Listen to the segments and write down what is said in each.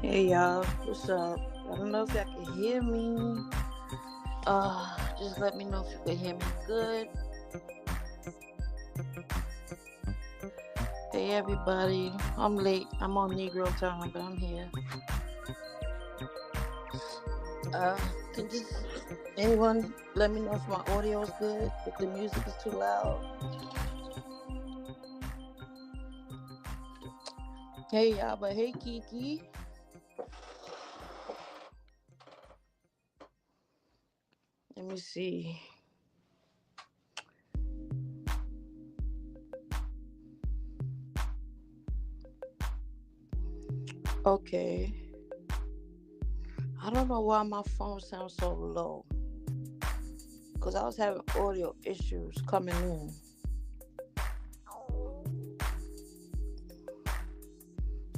Hey y'all, what's up? I don't know if y'all can hear me. Just let me know if you can hear me good. Hey everybody, I'm late. I'm on Negro time, but I'm here. Can just anyone let me know if my audio is good, if the music is too loud. Hey y'all, but hey Kiki, let me see. Okay, I don't know why my phone sounds so low, cause I was having audio issues coming in.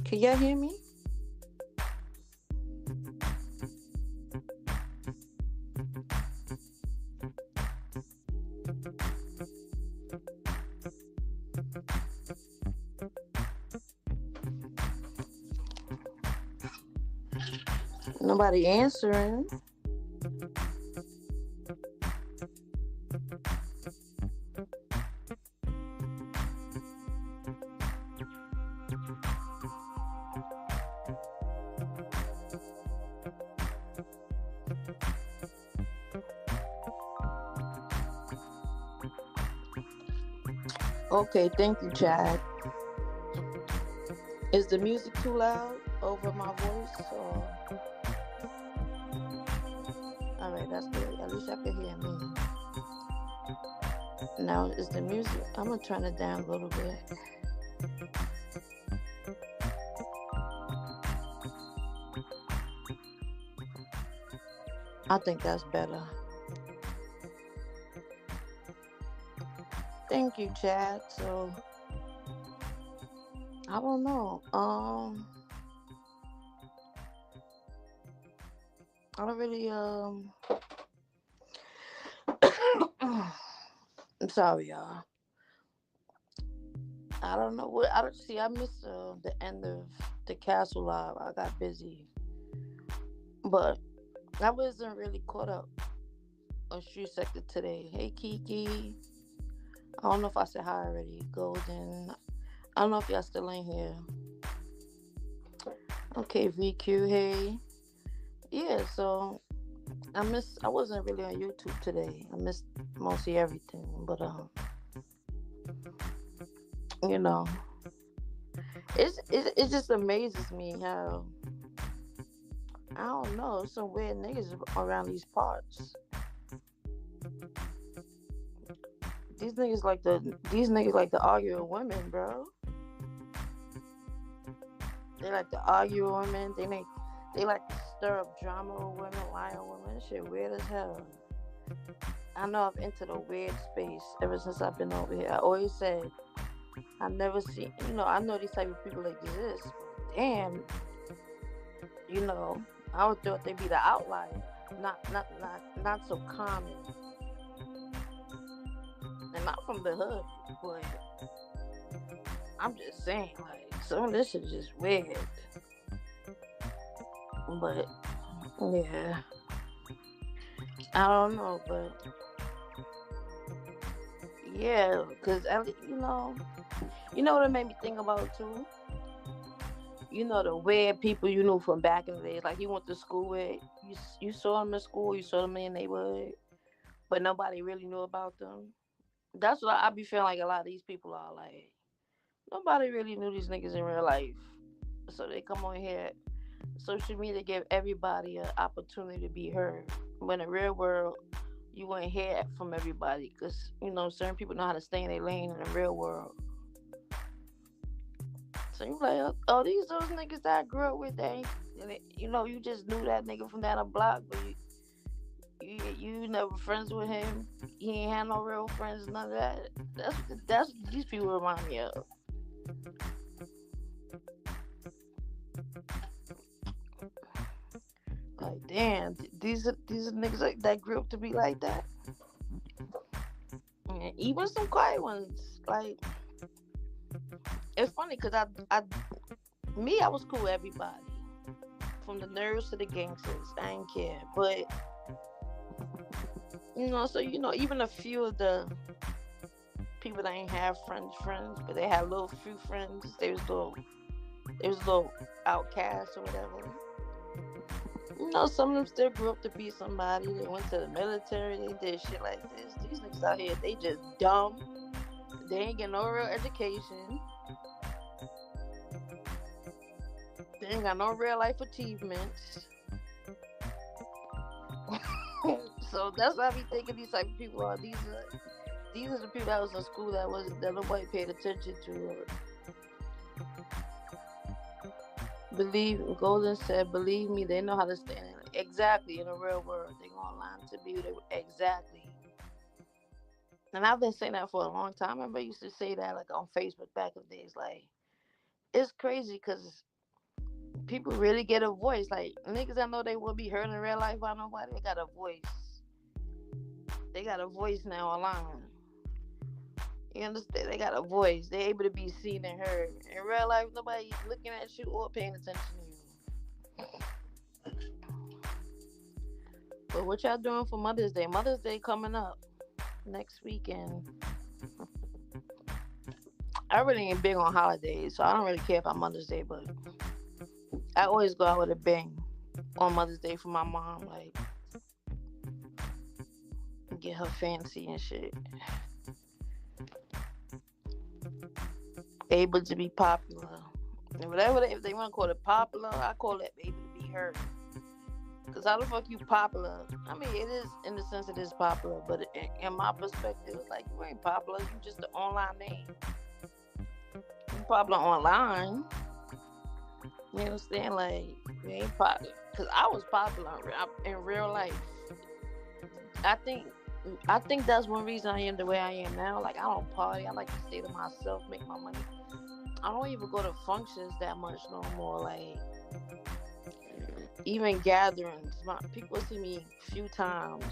Can y'all hear me? Nobody answering. Okay, thank you, Chad. Is the music too loud over my voice? Or all right, that's good. At least I can hear me. Now is the music? I'm gonna turn it down a little bit. I think that's better. Thank you, Chad. So I don't know. I don't really I'm sorry, y'all. I don't know what I don't see. I missed the end of the Castle Live. I got busy, but I wasn't really caught up on Street Sector today. Hey, Kiki. I don't know if I said hi already. Golden. I don't know if y'all still in here. Okay, VQ. Hey. Yeah. So I wasn't really on YouTube today. I missed mostly everything, but you know, it just amazes me how I don't know some weird niggas around these parts. These niggas like to argue with women, bro. They like to argue with women. They like to stir up drama with women, lie on women. Shit weird as hell. I know I've entered a weird space ever since I've been over here. I always said I never seen, I know these type of people exist. But damn, I would thought they'd be the outlier, not so common. And not from the hood, but I'm just saying, like, some of this shit is just weird. But yeah, I don't know, but yeah, because what it made me think about too. The weird people you knew from back in the days, like you went to school with, you saw them in school, you saw them in the neighborhood, but nobody really knew about them. That's what I be feeling like a lot of these people are like. Nobody really knew these niggas in real life, so they come on here, social media give everybody an opportunity to be heard. When in the real world, you wouldn't hear it from everybody because certain people know how to stay in their lane in the real world. So you like, oh, these those niggas that I grew up with, you just knew that nigga from down the block, but you never friends with him. He ain't had no real friends, none of that. That's what these people remind me of. Like, damn, these are niggas like that grew up to be like that. And even some quiet ones, like it's funny because I was cool with everybody. from the nerds to the gangsters. I ain't care. But so even a few of the people that ain't have friends, but they had little few friends. They was little outcasts or whatever. Some of them still grew up to be somebody. They went to the military. They did shit like this. These niggas out here, they just dumb. They ain't get no real education. They ain't got no real life achievements. So that's why I be thinking these type of people are. These are the people that was in school that nobody paid attention to. Golden said, believe me, they know how to stand exactly in the real world. They gonna lie to be exactly. And I've been saying that for a long time. I remember I used to say that like on Facebook back in the days. Like, it's crazy because people really get a voice. Like, niggas I know they will be heard in real life by nobody. They got a voice. They got a voice now online. You understand? They got a voice. They're able to be seen and heard. In real life, nobody's looking at you or paying attention to you. But what y'all doing for Mother's Day? Mother's Day coming up next weekend. I really ain't big on holidays, so I don't really care about Mother's Day, but I always go out with a bang on Mother's Day for my mom, like get her fancy and shit. Able to be popular. And whatever if they want to call it popular, I call it able to be heard. Because how the fuck you popular? I mean, it is, in the sense it is popular, but in my perspective, like, you ain't popular. You just an online name. You popular online. You understand? Like, you ain't popular. Because I was popular in real life. I think that's one reason I am the way I am now. Like, I don't party. I like to stay to myself, make my money. I don't even go to functions that much no more. Like, even gatherings. People see me a few times.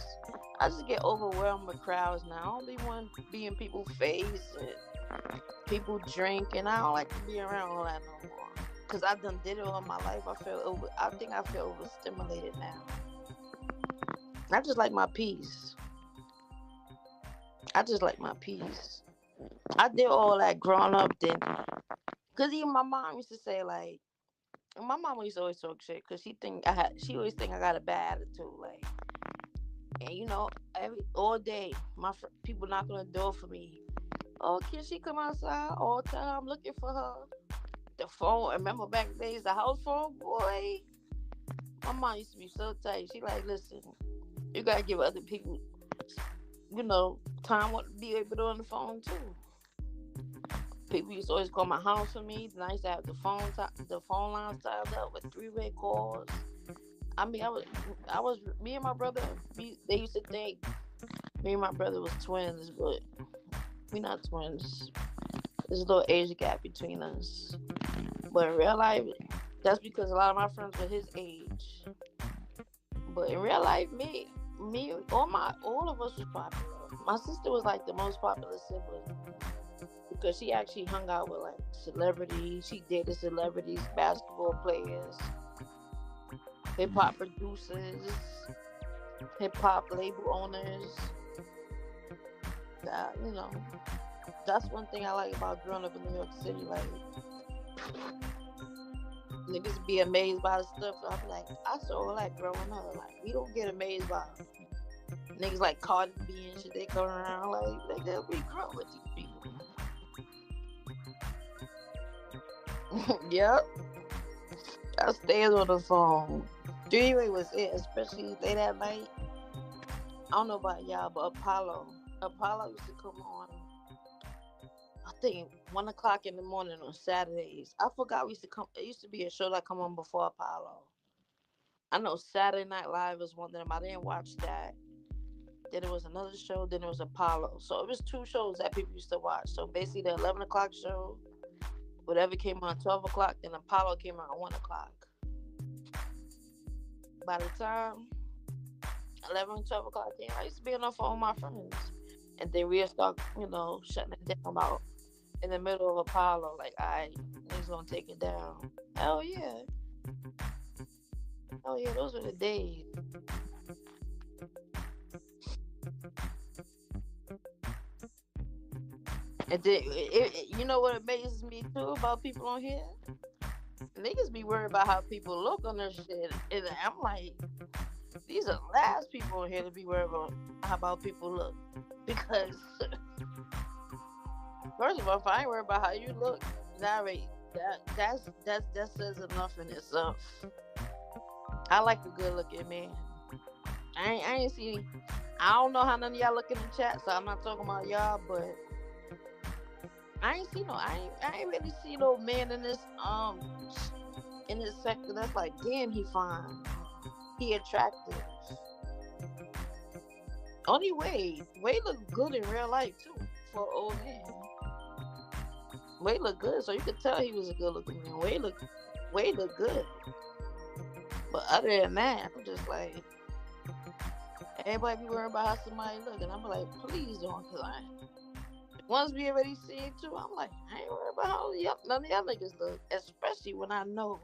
I just get overwhelmed with crowds now. I don't even want to be in people's face and people drinking. I don't like to be around all that no more. Because I done did it all my life. I think I feel overstimulated now. I just like my peace. I did all that growing up then. Because even my mom used to say, like, my mom used to always talk shit because she always think I got a bad attitude. Like, and all day, people knocking on the door for me. Oh, can she come outside? All the time I'm looking for her. The phone, remember back in the days, the house phone, boy. My mom used to be so tight. She like, listen, you got to give other people, time to be able to on the phone too. People used to always call my house for me. Then I used to have the phone lines tied up with 3-way calls. I mean, me and my brother, they used to think me and my brother was twins, but we not twins. There's a little age gap between us. But in real life, that's because a lot of my friends were his age. But in real life, me, all of us was popular. My sister was like the most popular sibling because she actually hung out with like celebrities. She dated celebrities, basketball players, hip hop producers, hip hop label owners. That's one thing I like about growing up in New York City. Like, niggas be amazed by the stuff. I'm like, I saw all that growing up. Like, we don't get amazed by niggas like Cardi B and shit. They come around like we grow with these people. Yep. I stayed on the phone. 3-way was it, especially late at night. I don't know about y'all, but Apollo used to come on, I think 1 o'clock in the morning on Saturdays. I forgot it used to be a show that come on before Apollo. I know Saturday Night Live was one of them. I didn't watch that. Then there was another show, then there was Apollo. So it was 2 shows that people used to watch. So basically the 11 o'clock show, whatever came on 12 o'clock, then Apollo came on 1 o'clock. By the time 11, 12 o'clock came, I used to be on the phone with my friends. And then we'll start, shutting it down about in the middle of Apollo. Like, niggas gonna take it down. Hell yeah. Oh yeah, those were the days. And then, you know what amazes me too about people on here? Niggas be worried about how people look on their shit, and I'm like, these are the last people on here to be worried about how about people look. Because first of all, if I ain't worried about how you look, that already that says enough in itself. I like a good looking man. I ain't see. I don't know how none of y'all look in the chat, so I'm not talking about y'all. But I ain't see no. I ain't really see no man in this sector that's like, damn, he fine, he attractive. Only Wade look good in real life too for an old man. Wade look good, so you could tell he was a good looking man. Wade look good. But other than that, I'm just like, everybody be worried about how somebody look, and I'm like, please don't, cause I once we already see it too, I'm like, I ain't worried about how none of y'all niggas look, especially when I know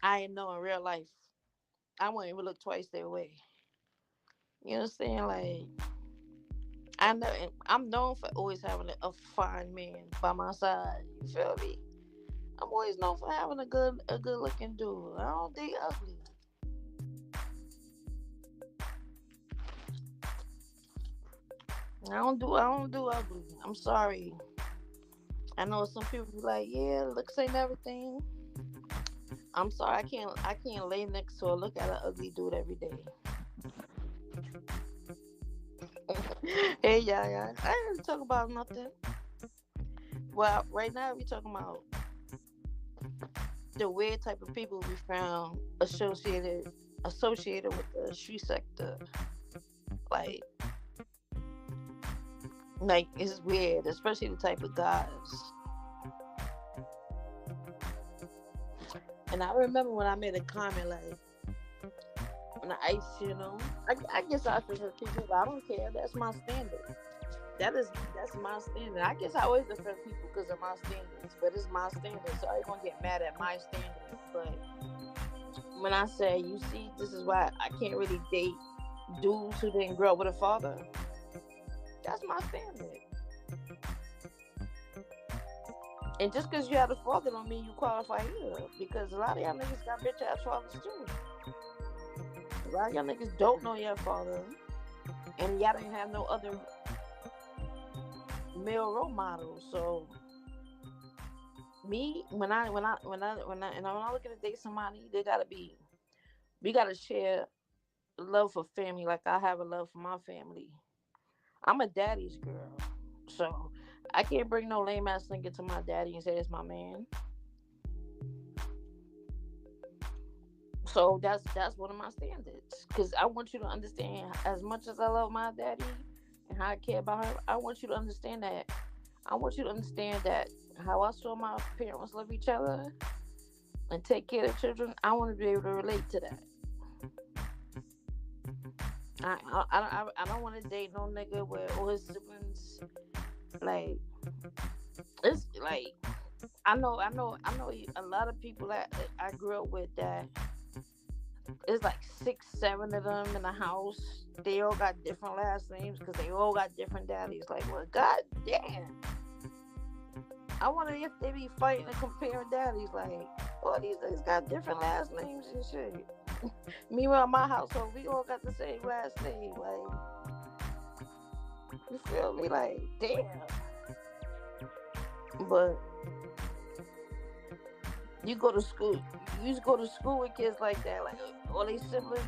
in real life, I won't even look twice their way. You know what I'm saying? Like, I know, and I'm known for always having a fine man by my side. You feel me? I'm always known for having a good looking dude. I don't date ugly. I don't do ugly. I'm sorry. I know some people be like, yeah, looks ain't everything. I'm sorry, I can't lay next to or look at an ugly dude every day. Hey, yeah. I didn't talk about nothing. Well, right now we talking about the weird type of people we found associated with the street sector. Like like it's weird, especially the type of guys. And I remember when I made a comment like, when I guess I should hurt people, but I don't care. That's my standard. That's my standard. I guess I always defend people because of my standards, but it's my standard, so I ain't gonna get mad at my standards. But when I say, you see, this is why I can't really date dudes who didn't grow up with a father. That's my standard. And just because you have a father don't mean you qualify either. Because a lot of y'all niggas got bitch ass fathers too. A lot of y'all niggas don't know your father, and y'all didn't have no other male role models. So me, when I look at date somebody, they gotta be. We gotta share love for family, like I have a love for my family. I'm a daddy's girl, so I can't bring no lame ass nigga to my daddy and say it's my man. So that's one of my standards. Cause I want you to understand, as much as I love my daddy and how I care about her, I want you to understand that. I want you to understand that how I saw my parents love each other and take care of children. I want to be able to relate to that. I don't want to date no nigga where all his siblings like it's like I know a lot of people that I grew up with that it's like 6, 7 of them in the house. They all got different last names because they all got different daddies. Like, well, god damn. I wonder if they be fighting and comparing daddies. Like, all these things got different last names and shit. Meanwhile, my household, we all got the same last name. Like, you feel me? Like, damn. But you go to school, you used to go to school with kids like that, like all these siblings.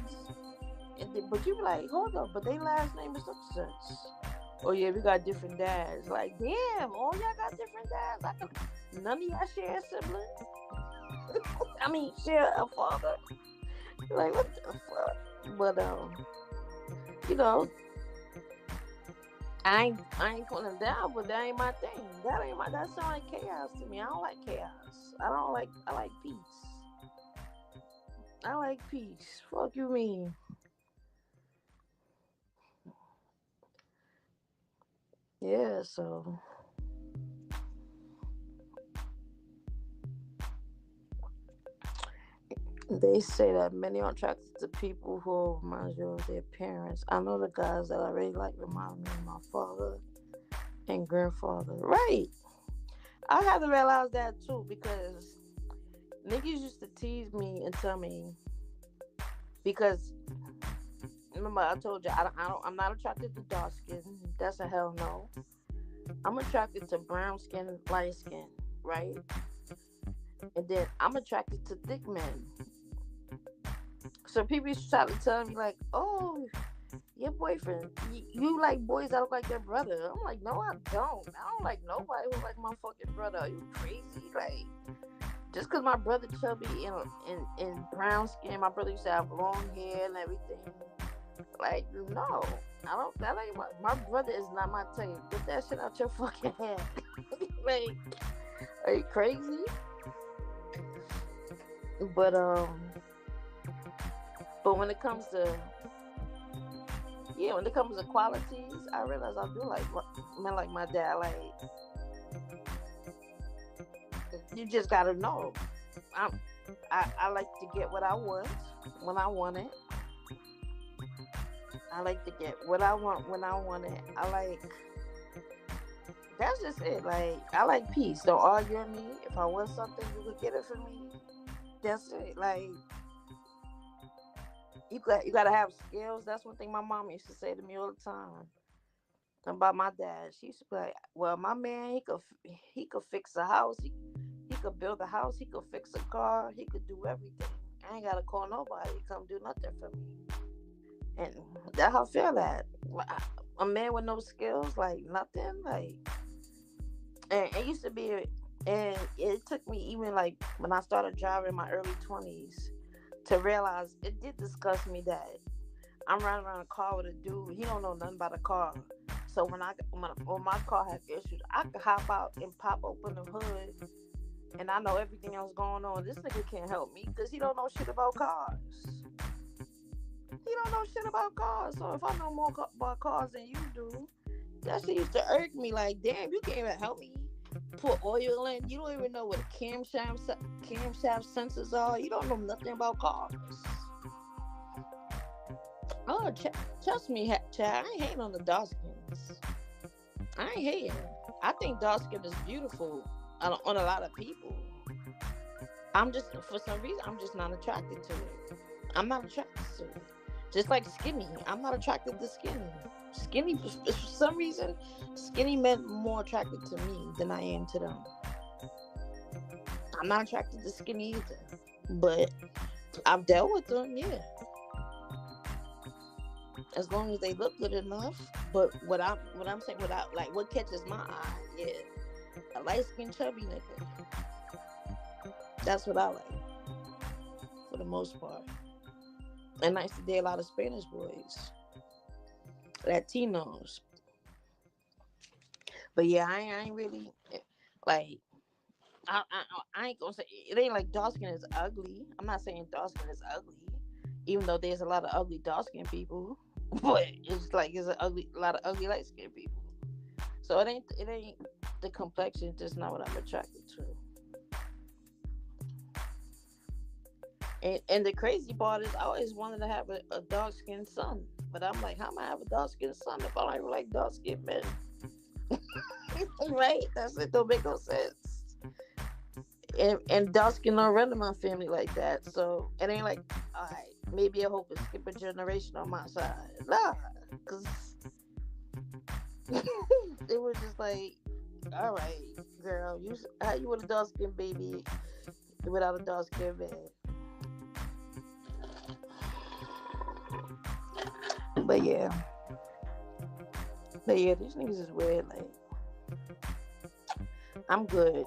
But you be like, hold up, but they last name is such and such. Oh yeah, we got different dads. Like, damn, all y'all got different dads. None of y'all share a sibling. I mean, share a father. Like, what the fuck? But you know, I ain't putting them down, but that ain't my thing. That sound like chaos to me. I don't like chaos. I like peace. I like peace. Fuck you mean. Yeah, so They say that many are attracted to people who remind you of their parents. I know the guys that I really like remind me of my father and grandfather. Right. I had to realize that too because niggas used to tease me and tell me because remember I told you I'm not attracted to dark skin. That's a hell no. I'm attracted to brown skin, light skin, right? And then I'm attracted to thick men. So people used to try to tell me like, "Oh, your boyfriend, you like boys that look like your brother." I'm like, "No, I don't. I don't like nobody who like my fucking brother. Are you crazy? Like, just because my brother chubby and brown skin, my brother used to have long hair and everything. Like, no, I don't. That ain't my brother is not my type. Get that shit out your fucking head. Like, are you crazy? But but when it comes to when it comes to qualities, I realize I do like men like my dad. Like, you just gotta know. I'm, I like to get what I want when I want it. I like to get what I want when I want it. I like that's just it. Like, I like peace. Don't argue with me. If I want something, you could get it for me. That's it. Like, you gotta have skills. That's one thing my mom used to say to me all the time about my dad. She used to be like, "Well, my man, he could fix a house. He could build a house. He could fix a car. He could do everything. I ain't gotta call nobody to come do nothing for me." And that's how I feel that a man with no skills, like nothing, like, and it used to be, and it took me even like when I started driving in my early 20s to realize it did disgust me that I'm riding around a car with a dude. He don't know nothing about a car. So when my car have issues, I could hop out and pop open the hood, and I know everything else going on. This nigga can't help me because he don't know shit about cars. He don't know shit about cars. So if I know more about cars than you do, that shit used to irk me. Like, damn, you can't even help me put oil in. You don't even know what camshaft sensors are. You don't know nothing about cars. Oh, trust me, Chad. I ain't hating on the dark skins. I ain't hating. I think dark skin is beautiful on a lot of people. I'm just, for some reason, I'm just not attracted to it. I'm not attracted to it. Just like skinny, I'm not attracted to skinny. Skinny, for some reason, skinny men more attracted to me than I am to them. I'm not attracted to skinny either, but I've dealt with them, yeah. As long as they look good enough. But what I'm saying, what catches my eye, yeah, a light skinned chubby nigga. That's what I like for the most part. And I used to date a lot of Spanish boys, Latinos. But yeah, I ain't really like. I ain't gonna say it ain't like dark skin is ugly. I'm not saying dark skin is ugly, even though there's a lot of ugly dark skin people. But it's like there's a lot of ugly light skin people. So it ain't the complexion. Just not what I'm attracted to. And the crazy part is, I always wanted to have a dark skinned son, but I'm like, how am I have a dark skinned son if I don't even like dark skinned men? Right? That's it. Don't make no sense. And dark skin don't run in my family like that, so it ain't like, all right, maybe I hope to skip a generation on my side. Nah, because it was just like, all right, girl, how you with a dark skin baby without a dark skin man? But yeah, these niggas is weird. Like, I'm good.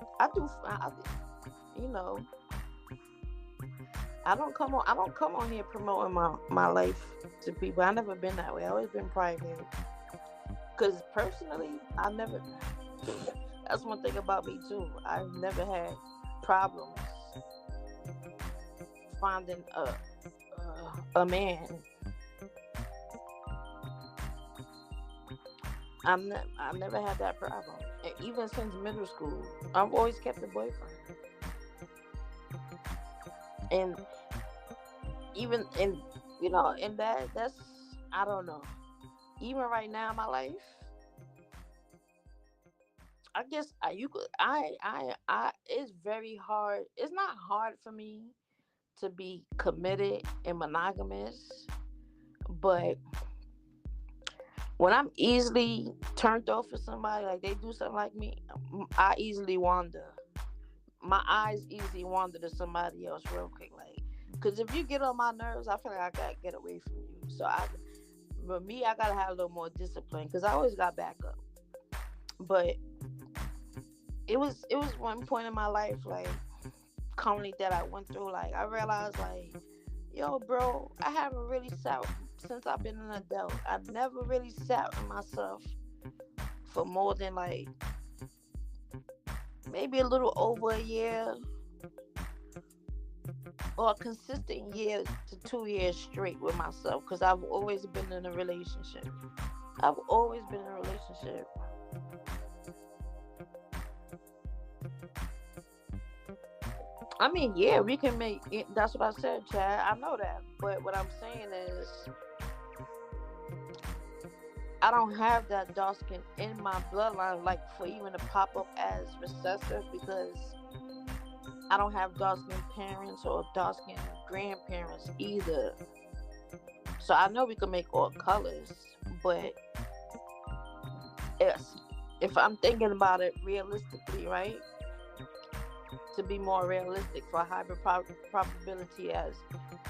You know, I don't come on here promoting my life to people. I never been that way. I always been private. Cause personally, I never. That's one thing about me too. I've never had problems finding a man. I've never had that problem. And even since middle school, I've always kept a boyfriend. And even in in that's I don't know. Even right now in my life, I guess you could I it's very hard. It's not hard for me to be committed and monogamous, but when I'm easily turned off for somebody, like they do something like me, I easily wander. My eyes easily wander to somebody else real quick, like, because if you get on my nerves, I feel like I gotta get away from you. For me, I gotta have a little more discipline because I always got backup. But it was one point in my life, like, currently that I went through, like I realized, like, yo, bro, I haven't really sat since I've been an adult. I never really sat with myself for more than like maybe a little over a year or a consistent year to 2 years straight with myself because I've always been in a relationship. I've always been in a relationship. I mean, yeah, we can make it. That's what I said, Chad. I know that. But what I'm saying is, I don't have that dark skin in my bloodline, like for even to pop up as recessive because I don't have dark skinned parents or dark skinned grandparents either. So I know we can make all colors, but if, if I'm thinking about it realistically, right? To be more realistic for higher probability, as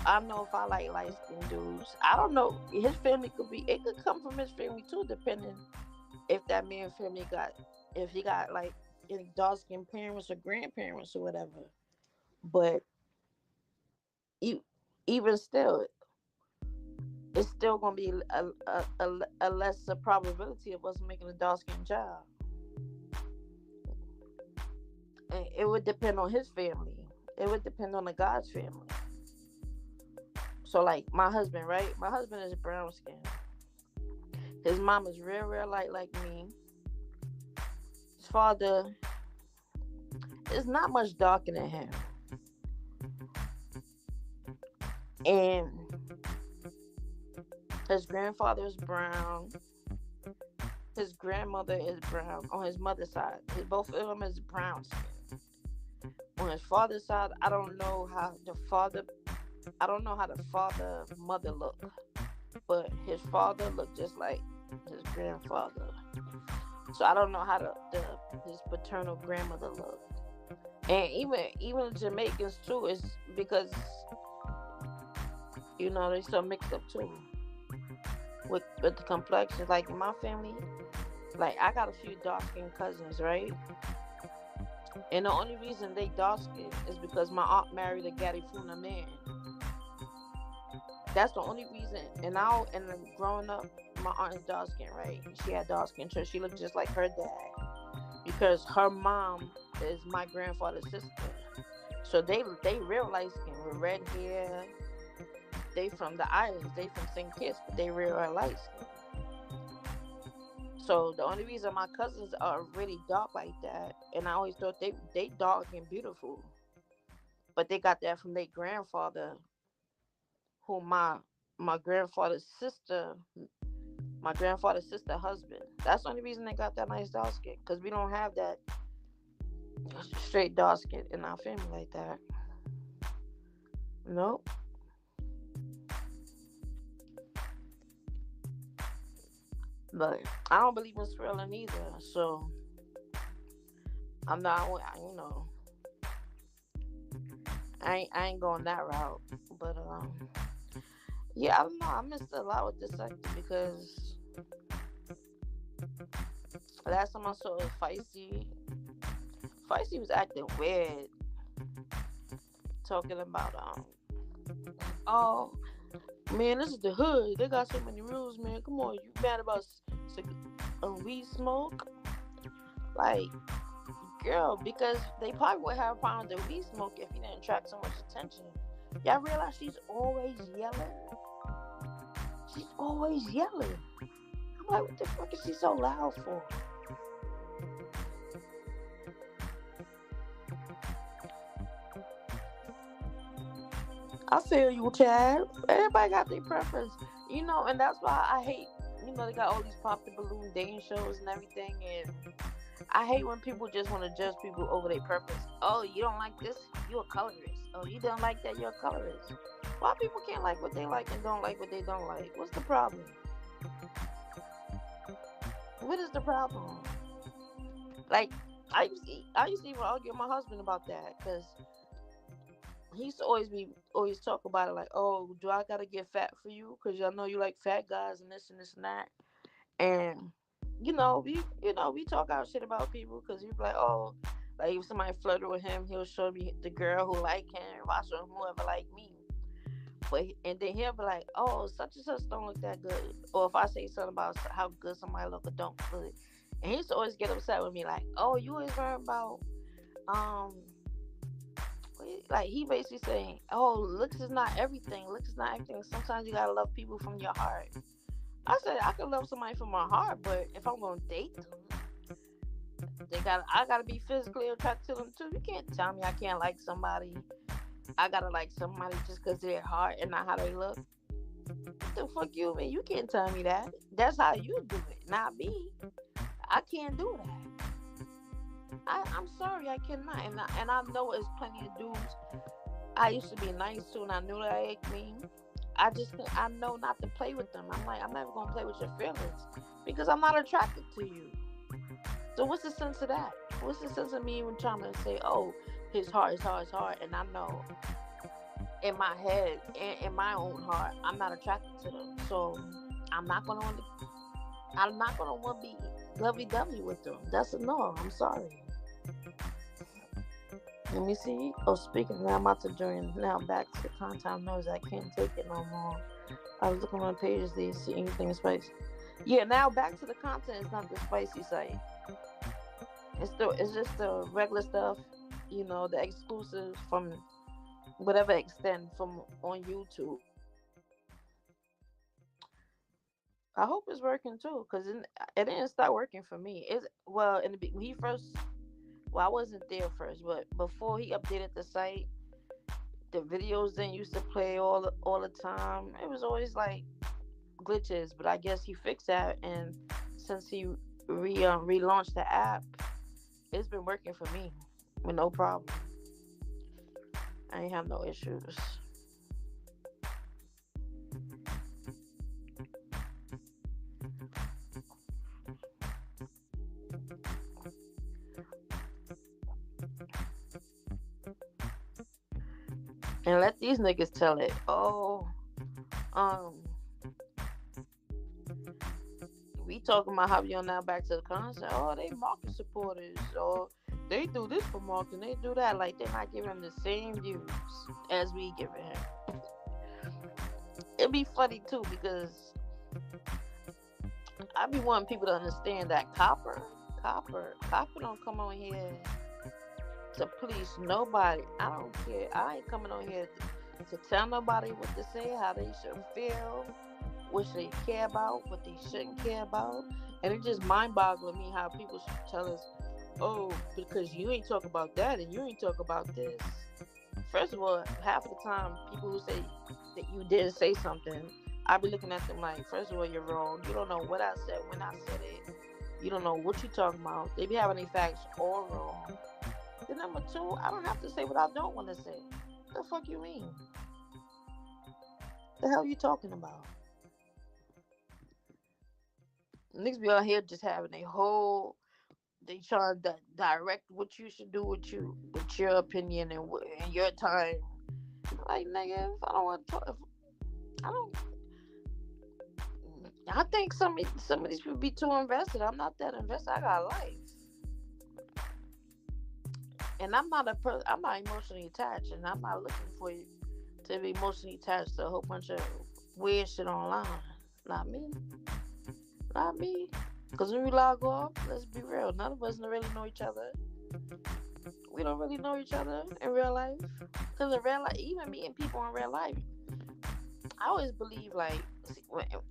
I know if I like light skinned dudes, I don't know. His family could be, it could come from his family too, depending if that man family got, if he got like any dark skinned parents or grandparents or whatever. But e- even still, it's still gonna be a lesser probability of us making a dark skinned child. And it would depend on his family. It would depend on the God's family. So like my husband, right? My husband is brown skin. His mom is real light like me. His father is not much darker than him. And his grandfather is brown. His grandmother is brown on his mother's side. Both of them is brown skin. On his father's side, I don't know how the father mother look, but his father looked just like his grandfather. So I don't know how his paternal grandmother looked. And even the Jamaicans too is because they so mixed up too with the complexion. Like in my family, like I got a few dark skinned cousins, right? And the only reason they dark skinned is because my aunt married a Garifuna man. That's the only reason. And then growing up, my aunt is dark skinned, right? She had dark skin, so she looked just like her dad because her mom is my grandfather's sister. So they real light skin with red hair. They from the islands. They from St. Kitts, but they real light skin. So the only reason my cousins are really dark like that, and I always thought they dark and beautiful, but they got that from their grandfather, who my grandfather's sister, my grandfather's sister husband. That's the only reason they got that nice dark skin, because we don't have that straight dark skin in our family like that. Nope. But I don't believe in swirling either, so I'm not, I ain't going that route. But yeah, I don't know. I missed a lot with this sector because last time I saw it, Feisty was acting weird, talking about oh man, this is the hood. They got so many rules, man. Come on, you mad about weed smoke? Like, girl, because they probably would have a problem with weed smoke if you didn't attract so much attention. Y'all realize she's always yelling? She's always yelling. I'm like, what the fuck is she so loud for? I feel you, Chad. Everybody got their preference, and that's why I hate. They got all these pop the balloon dating shows and everything, and I hate when people just want to judge people over their preference. Oh, you don't like this? You're a colorist. Oh, you don't like that? You're a colorist. Why people can't like what they like and don't like what they don't like? What's the problem? What is the problem? Like, I used to even argue with my husband about that because he used to always talk about it like, oh, do I gotta get fat for you? Because I know you like fat guys and this and this and that. And we talk out shit about people because he's like, oh, like if somebody flirted with him, he'll show me the girl who like him. If I show him whoever like me, and then he'll be like, oh, such and such don't look that good. Or if I say something about how good somebody look or don't look, and he used to always get upset with me like, oh, you always learn about um. Like he basically saying, "Oh, looks is not everything. Looks is not everything. Sometimes you gotta love people from your heart." I said I can love somebody from my heart, but if I'm gonna date them, I gotta be physically attracted to them too. You can't tell me I can't like somebody. I gotta like somebody just because they're heart and not how they look. What the fuck you mean? You can't tell me that. That's how you do it, not me. I can't do that. I'm sorry, I cannot. And I know there's plenty of dudes I used to be nice to, and I knew that ain't me. I know not to play with them. I'm like, I'm never gonna play with your feelings because I'm not attracted to you. So what's the sense of that? What's the sense of me even trying to say, oh, his heart, his heart, his heart, and I know in my head, in my own heart, I'm not attracted to them. So I'm not gonna, want to be lovey-dovey with them. That's a no. I'm sorry. Let me see. Oh, speaking now, I'm about to join now back to the content noise. I can't take it no more. I was looking on the pages. They see anything spicy. Yeah, now back to the content. It's not the spicy site. It's just the regular stuff. The exclusives from whatever extent from on YouTube. I hope it's working too, cause it didn't start working for me. It's well in when he first. Well, I wasn't there first, but before he updated the site, the videos didn't used to play all the time. It was always like glitches, but I guess he fixed that, and since he relaunched the app, it's been working for me with no problem. I ain't have no issues. And let these niggas tell it. Oh, um, we talking about how you're now back to the concert. Oh, they market supporters. Or they do this for marketing. They do that. Like they're not giving him the same views as we giving him. It'd be funny too because I be wanting people to understand that copper don't come on here to please nobody. I don't care. I ain't coming on here to tell nobody what to say, how they should feel, what they care about, what they shouldn't care about. And it just mind boggling me how people should tell us, oh, because you ain't talk about that and you ain't talk about this. First of all, half of the time, people who say that you didn't say something, I be looking at them like, first of all, you're wrong. You don't know what I said when I said it. You don't know what you talking about. They be having their facts all wrong. Then number two, I don't have to say what I don't want to say. What the fuck you mean? The hell you talking about? Niggas be out here just having a whole. They trying to direct what you should do with your opinion and your time. Like nigga, if I don't want to talk, I don't. I think some of these people be too invested. I'm not that invested. I got life, and I'm not emotionally attached, and I'm not looking for you to be emotionally attached to a whole bunch of weird shit online. Not me. Not me. Because when we log off, let's be real, none of us really know each other. We don't really know each other in real life. Because in real life, even meeting people in real life, I always believe, like,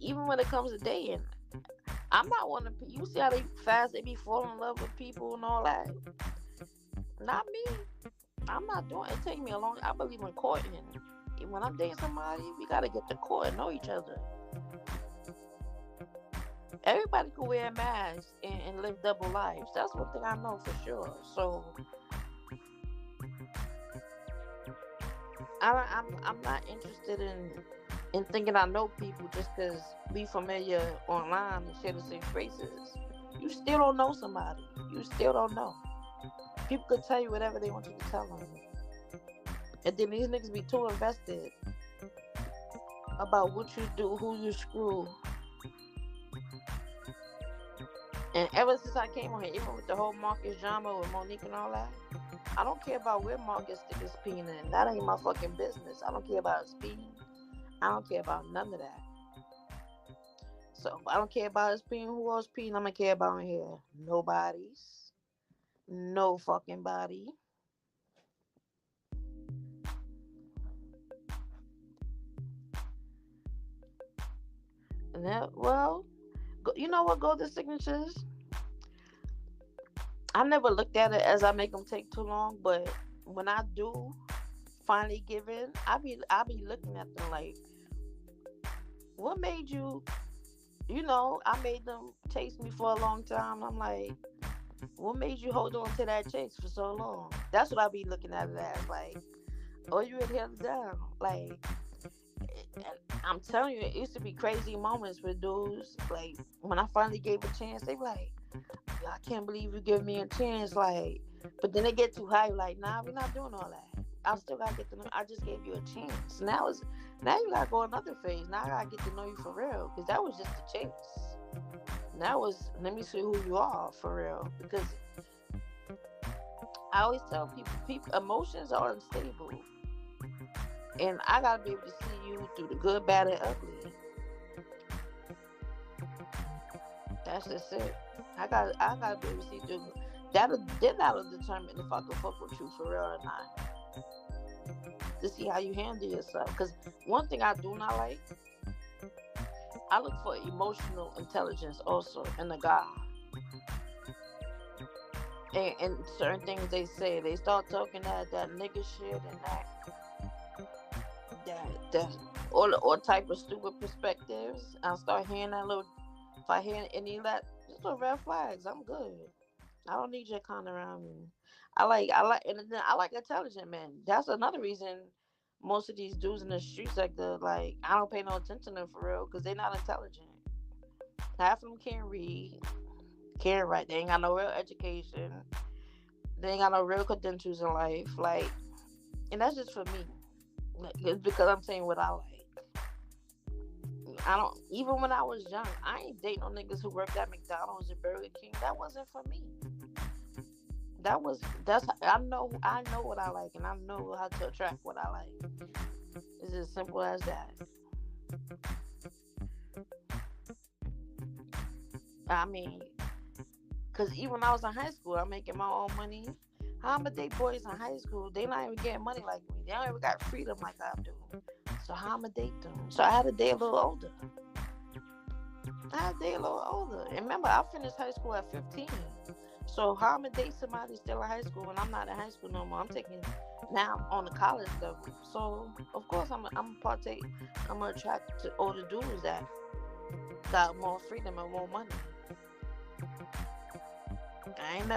even when it comes to dating, I'm not one of you see how they be falling in love with people and all that. Not me. I'm not doing it. Take me along. I believe in courting. when I'm dating somebody, we gotta get to core and know each other. Everybody can wear masks and live double lives. That's one thing I know for sure. So I'm not interested in thinking I know people just because we familiar online and share the same phrases. You still don't know somebody. You still don't know. People could tell you whatever they want you to tell them. And then these niggas be too invested about what you do, who you screw. And ever since I came on here, even with the whole Marcus drama with Monique and all that, I don't care about where Marcus stick his peen in. That ain't my fucking business. I don't care about his peen. I don't care about none of that. So if I don't care about his peen, who else peen I'm gonna care about in here? Nobody's. No fucking body. And that, well, you know what? Go to signatures. I never looked at it as I make them take too long, but when I do finally give in, I be looking at them like, what made you? You know, I made them chase me for a long time. I'm like, what made you hold on to that chase for so long? That's what I be looking at it as. Like, oh, you had held down. Like, I'm telling you, it used to be crazy moments with dudes. Like, when I finally gave a chance, they be like, I can't believe you give me a chance. Like, but then they get too high. Like, nah, we're not doing all that. I still gotta get to know. I just gave you a chance. Now you gotta go another phase. Now I gotta get to know you for real, because that was just a chase. Now was, let me see who you are for real. Because I always tell people emotions are unstable, and I gotta be able to see you through the good, bad, and ugly. That's just it. I gotta be able to see through. That'll determine if I can fuck with you for real or not. To see how you handle yourself. Because one thing I do not like, I look for emotional intelligence also in a guy. And certain things they say, they start talking that nigga shit and that all type of stupid perspectives. I start hearing that little. If I hear any of that, just little red flags, I'm good. I don't need your kind around me. I like intelligent men. That's another reason most of these dudes in the street sector, like, I don't pay no attention to them for real, because they're not intelligent. Half of them can't read, can't write. They ain't got no real education. They ain't got no real credentials in life. Like, and that's just for me. It's because I'm saying what I like. I don't, even when I was young, I ain't dating no niggas who worked at McDonald's and Burger King. That wasn't for me. I know what I like, and I know how to attract what I like. It's as simple as that. I mean, because even when I was in high school, I'm making my own money. How I'm gonna date boys in high school? They not even getting money like me. They don't even got freedom like I do. So how I'm gonna date them? So I had to date a little older. And remember, I finished high school at 15. So how I'm gonna date somebody still in high school when I'm not in high school no more? Now I'm on the college level. So of course I'm partake. I'm gonna attract to older dudes that got more freedom and more money. I ain't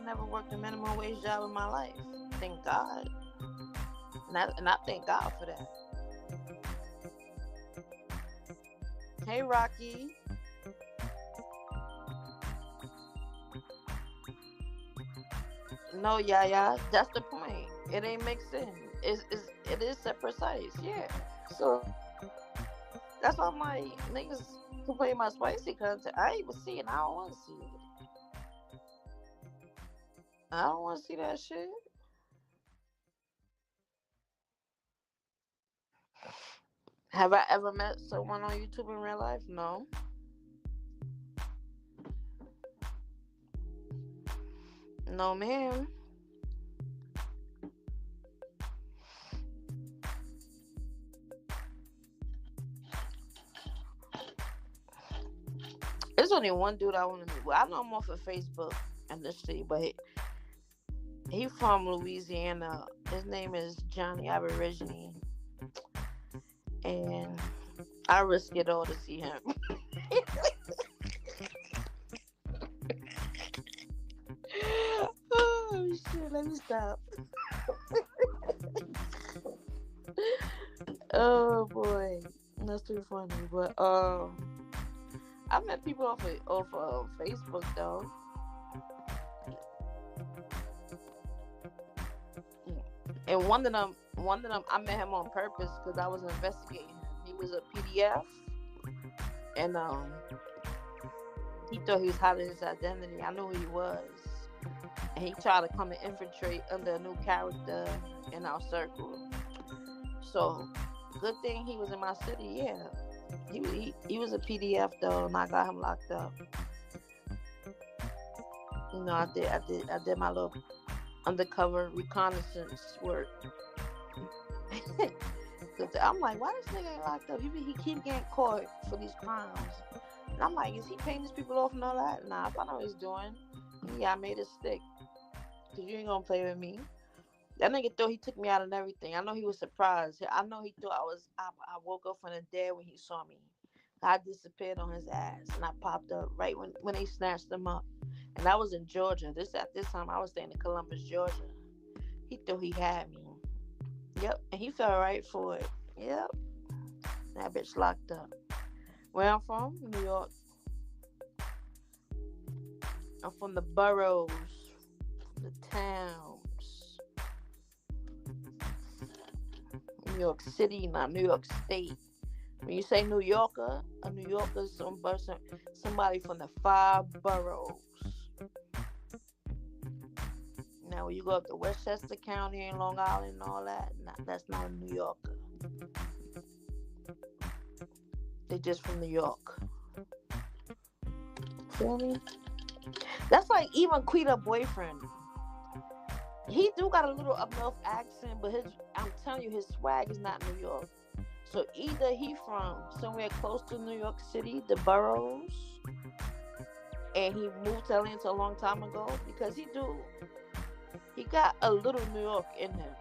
never worked a minimum wage job in my life. Thank God. And I thank God for that. Hey, Rocky. No, yeah, that's the point. It ain't make sense. It is so precise, yeah. So that's why I'm like, niggas complain about spicy content. I ain't even see it. I don't want to see it. I don't want to see that shit. Have I ever met someone on YouTube in real life? No. No, ma'am. There's only one dude I want to meet. Well, I know him off of Facebook initially, but he from Louisiana. His name is Johnny Aborigine. and I risk it all to see him. Oh shit! Let me stop. Oh boy, that's too funny. But I met people off Facebook though, and one of them, I met him on purpose because I was investigating him. He was a PDF, and he thought he was hiding his identity. I knew who he was, and he tried to come and infiltrate under a new character in our circle. So, good thing he was in my city. Yeah, he was a PDF though, and I got him locked up. I did my little undercover reconnaissance work. Cause I'm like, why this nigga ain't locked up? He keep getting caught for these crimes, and I'm like, is he paying these people off and all that? Nah, I know what he's doing. Yeah, I made it stick. Cause you ain't gonna play with me. That nigga thought he took me out and everything. I know he was surprised. I know he thought I woke up from the dead when he saw me. I disappeared on his ass, and I popped up right when they snatched him up. And I was in Georgia. At this time I was staying in Columbus, Georgia. He thought he had me. Yep, and he fell right for it. Yep, that bitch locked up. Where I'm from, New York. I'm from the boroughs, the towns. New York City, not New York State. When you say New Yorker, a New Yorker is somebody from the five boroughs. Now, when you go up to Westchester County and Long Island and all that, nah, that's not a New Yorker. They're just from New York. Feel me? That's like even Quita boyfriend. He do got a little up north accent, but I'm telling you, his swag is not New York. So either he from somewhere close to New York City, the boroughs, and he moved to Atlanta a long time ago, because he got a little New York in him.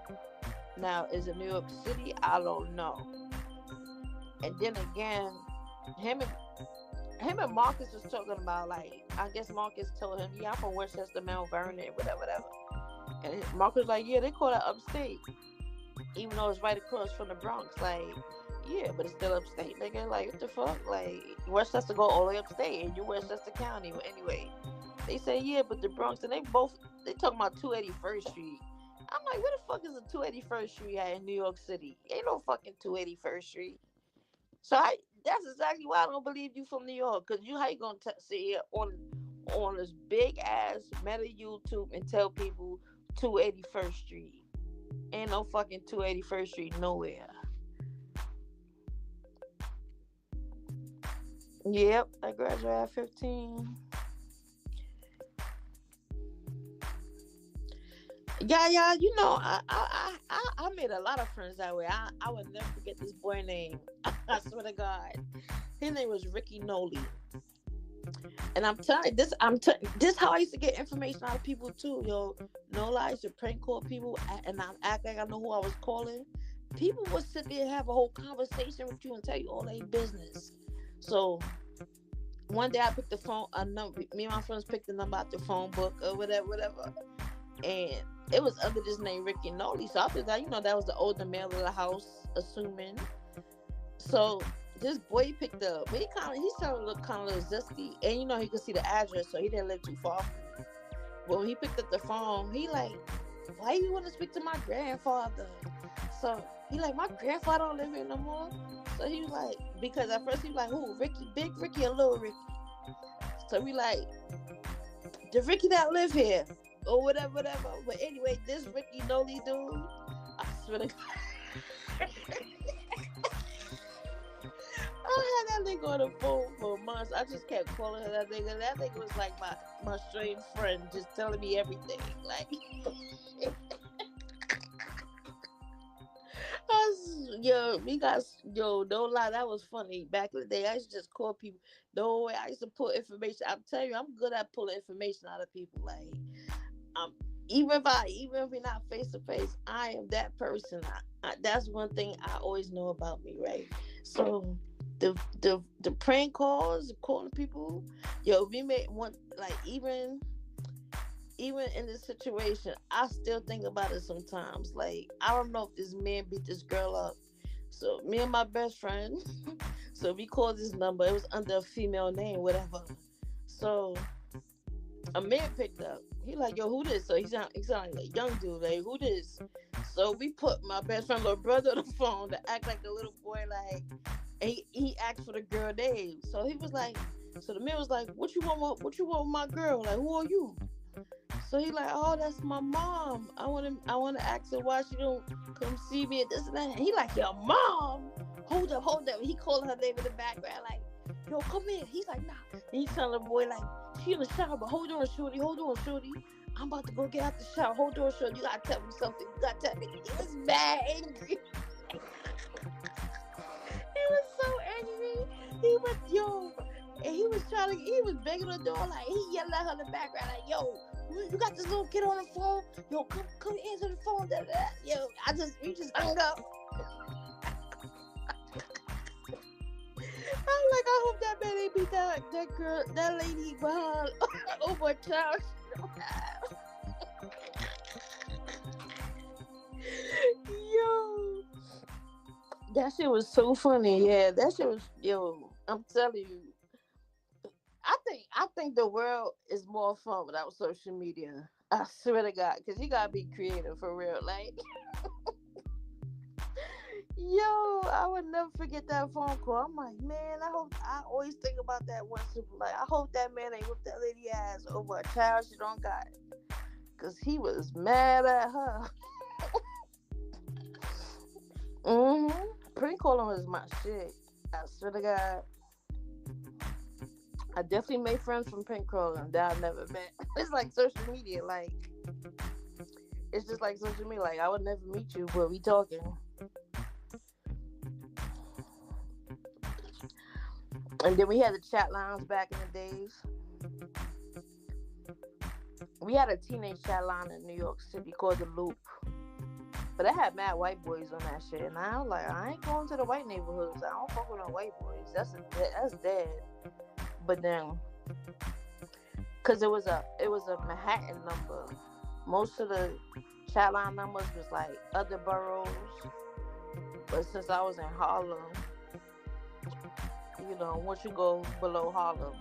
Now, is it New York City? I don't know. And then again, him and Marcus was talking about, like, I guess Marcus told him, yeah, I'm from Westchester, Mount Vernon, whatever. And Marcus was like, yeah, they call that upstate, even though it's right across from the Bronx. Like, yeah, but it's still upstate, nigga. Like, what the fuck? Like, Westchester go all the way upstate, and you Westchester County. But anyway, they say, yeah, but the Bronx, and they talking about 281st Street. I'm like, where the fuck is the 281st Street at in New York City? Ain't no fucking 281st Street. So that's exactly why I don't believe you from New York. Because how you going to sit here on this big ass meta YouTube and tell people 281st Street? Ain't no fucking 281st Street nowhere. Yep, I graduated at 15. Yeah, you know, I made a lot of friends that way. I would never forget this boy name. I swear to God, his name was Ricky Noli. And I'm telling you, this how I used to get information out of people too, yo. No lie, I used to prank call people, and I act like I know who I was calling. People would sit there and have a whole conversation with you and tell you all their business. So one day I picked the phone, me and my friends picked the number out the phone book or whatever. And it was under this name, Ricky Noli. So I thought that was the older male of the house, assuming. So this boy picked up, but he started to look kind of a little zesty. And he could see the address, so he didn't live too far from me. But when he picked up the phone, he like, why you want to speak to my grandfather? So he like, my grandfather don't live here no more. So he was like, because at first he was like, who, Ricky, big Ricky or little Ricky? So we like, the Ricky that live here. Or whatever. But anyway, this Ricky Noli dude, I swear to God, I had that nigga on the phone for months. I just kept calling her that nigga. That nigga was like my strange friend, just telling me everything. Like, don't lie, that was funny. Back in the day, I used to just call people. No way, I used to pull information. I'm telling you, I'm good at pulling information out of people. Like, even if we're not face to face, I am that person. That's one thing I always know about me, right? So the prank calls, calling people, yo, we made one like even in this situation, I still think about it sometimes. Like, I don't know if this man beat this girl up. So me and my best friend, so we called this number. It was under a female name, whatever. So a man picked up. He like, yo, who this? So he sound like a young dude. Like, who this? So we put my best friend little brother on the phone to act like a little boy, like, and he asked for the girl name. So he was like, so the man was like, what you want? What you want with my girl? Like, who are you? So he like, oh, that's my mom. I want to ask her why she don't come see me and this and that. And he like, your mom? Hold up. He called her name in the background like, yo, come in. He's like, nah. And he's telling the boy like, she in the shower, but hold on, shorty. I'm about to go get out the shower. Hold on, shorty. You gotta tell me something. You gotta tell me. He was mad angry. He was so angry. And he was begging the door, like, he yelling at her in the background, like, yo, you got this little kid on the phone? Yo, come answer the phone. Da, da, da. Yo, we just hung up. I'm like, I hope that man ain't beat that girl, that lady behind over a child. Yo, that shit was so funny. Yeah, that shit was, yo, I'm telling you. I think the world is more fun without social media. I swear to God, because you gotta be creative for real. Like, yo, I would never forget that phone call. I'm like, man, I always think about that one super. Like, I hope that man ain't whipped that lady ass over a child she don't got, because he was mad at her. Prank calling was my shit. I swear to God. I definitely made friends from prank calling that I never met. It's like social media, like, it's just like social media. Like, I would never meet you, but we talking. And then we had the chat lines back in the days. We had a teenage chat line in New York City called The Loop. But I had mad white boys on that shit. And I was like, I ain't going to the white neighborhoods. I don't fuck with no white boys. That's dead. But then, cause it was a Manhattan number. Most of the chat line numbers was like other boroughs. But since I was in Harlem, once you go below Harlem,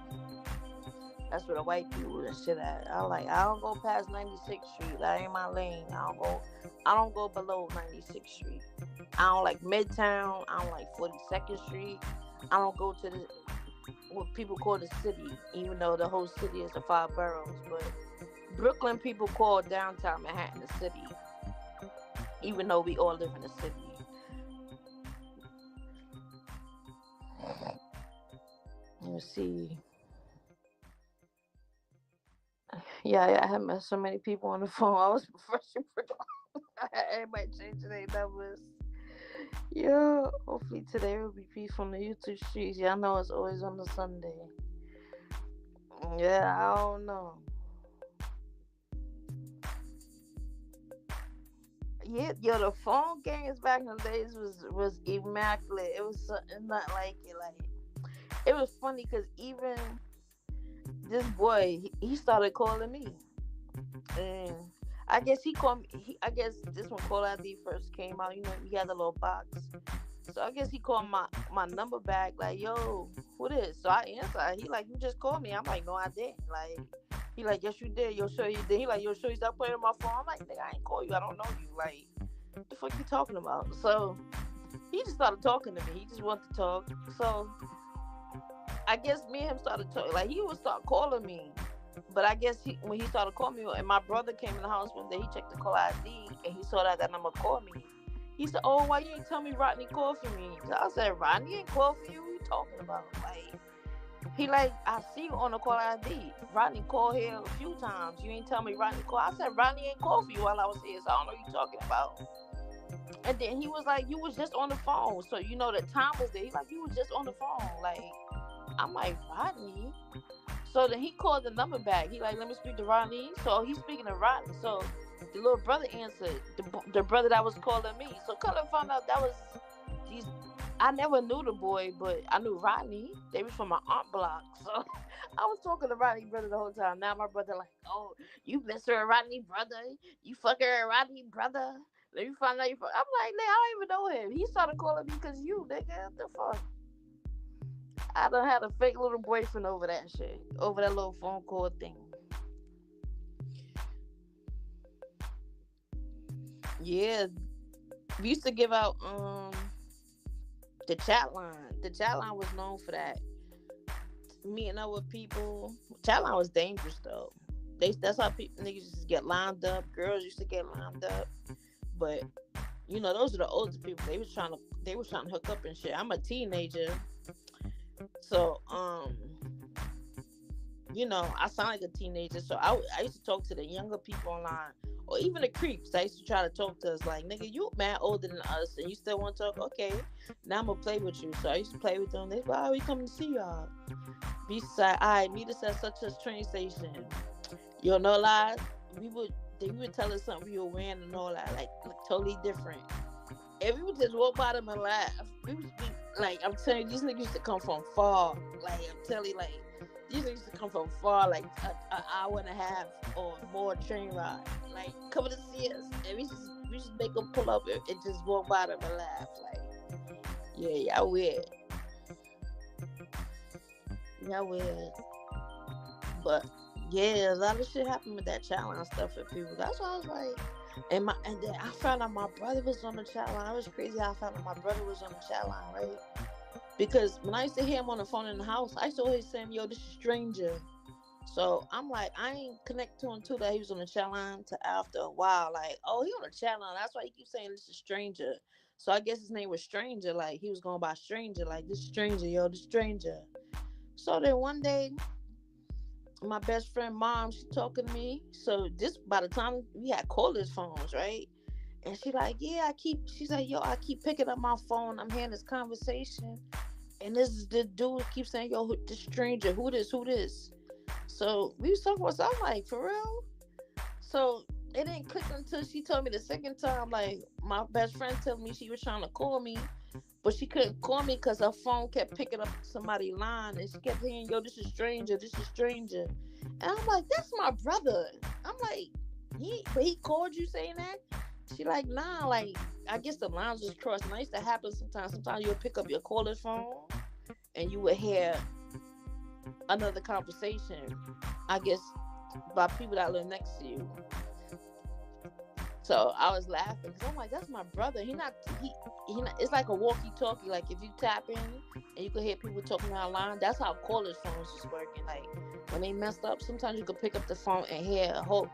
that's where the white people and shit at. I was like, I don't go past 96th Street. That ain't my lane. I don't go below 96th Street. I don't like Midtown. I don't like 42nd Street. I don't go to what people call the city, even though the whole city is the 5 boroughs. But Brooklyn people call downtown Manhattan the city, even though we all live in the city. Let me see. Yeah, I had met so many people on the phone. I was refreshing for everybody changing their numbers. Yeah, hopefully today will be peaceful on the YouTube streets. Y'all know it's always on the Sunday. Yeah, I don't know. Yeah, yo, the phone games back in the days was immaculate. It was something not like it. Like, it was funny because even this boy, he started calling me, and I guess he called me. I guess this when Call ID first came out. He had a little box. So I guess he called my number back, like, yo, who this? So I answered. He like, you just called me. I'm like, no, I didn't. Like, he like, yes, you did. Yo, sure you did. He like, yo, sure you stop playing on my phone. I'm like, nigga, I ain't call you. I don't know you. Like, what the fuck you talking about? So he just started talking to me. He just wanted to talk. So I guess me and him started talking. Like, he would start calling me. But I guess when he started calling me, and my brother came in the house one day, he checked the call ID, and he saw that number called me. He said, oh, why you ain't tell me Rodney called for me? So I said, Rodney ain't called for you? What you talking about? Like, he like, I see you on the call ID. Rodney called here a few times. You ain't tell me Rodney called. I said, Rodney ain't called for you while I was here, so I don't know what you talking about. And then he was like, you was just on the phone. So, the time was there. He like, you was just on the phone. Like, I'm like, Rodney? So then he called the number back. He like, let me speak to Rodney. So he's speaking to Rodney. So the little brother answered, the brother that was calling me. So come to find out that was these. I never knew the boy, but I knew Rodney. They was from my aunt block. So I was talking to Rodney brother the whole time. Now my brother like, oh, you mess with Rodney brother. You fucking Rodney brother. Let me find out you fuck. I'm like, nigga, I don't even know him. He started calling me because you, nigga. What the fuck? I done had a fake little boyfriend over that shit. Over that little phone call thing. Yeah. We used to give out the chat line. The chat line was known for that. Meeting up with people. Chat line was dangerous though. That's how niggas used to get lined up. Girls used to get lined up. But you know, those are the older people. They was trying to hook up and shit. I'm a teenager. So you know, I sound like a teenager. So I used to talk to the younger people online. Or even the creeps. I used to try to talk to us like, nigga, you mad older than us and you still want to talk? Okay, now I'm going to play with you. So I used to play with them. They go, oh, we coming to see y'all. We used to say, all right, meet us at such a train station. You know, lies. They would tell us something we were wearing and all that. Like totally different. And we would just walk by them and laugh. We would be, like, I'm telling you, these niggas used to come from far. Like, I'm telling you, like, these niggas used to come from far, like an hour and a half or more train ride. Like, coming to see us. And we just make them pull up and just walk by them and laugh. Like, yeah, y'all weird. Y'all weird. But, yeah, a lot of shit happened with that challenge stuff with people. That's why I was like, and then I found out my brother was on the chat line. It was crazy how I found out my brother was on the chat line, right? Because when I used to hear him on the phone in the house, I used to always say, yo, this is stranger. So I'm like, I ain't connect to him too that he was on the chat line to after a while. Like, oh, he on the chat line. That's why he keeps saying this is stranger. So I guess his name was Stranger. Like, he was going by Stranger. Like, this is stranger, yo, this stranger. So then one day, my best friend mom, she talking to me. So this, by the time we had callers phones, right? And she like, yeah, she's like, yo, I keep picking up my phone. I'm hearing this conversation. And this dude keeps saying, yo, this stranger, who this? So we was talking about something. I'm like, for real? So it didn't click until she told me the second time. Like, my best friend told me she was trying to call me, but she couldn't call me because her phone kept picking up somebody's line. And she kept saying, yo, this is stranger. And I'm like, that's my brother. I'm like, he called you saying that? She like, nah, like, I guess the lines was crossed. And that used to happen sometimes. Sometimes you would pick up your caller's phone and you would hear another conversation, I guess, by people that live next to you. So I was laughing because I'm like, that's my brother. He not. It's like a walkie-talkie. Like, if you tap in and you can hear people talking online, that's how callers' phones was working. Like, when they messed up, sometimes you could pick up the phone and hear a whole.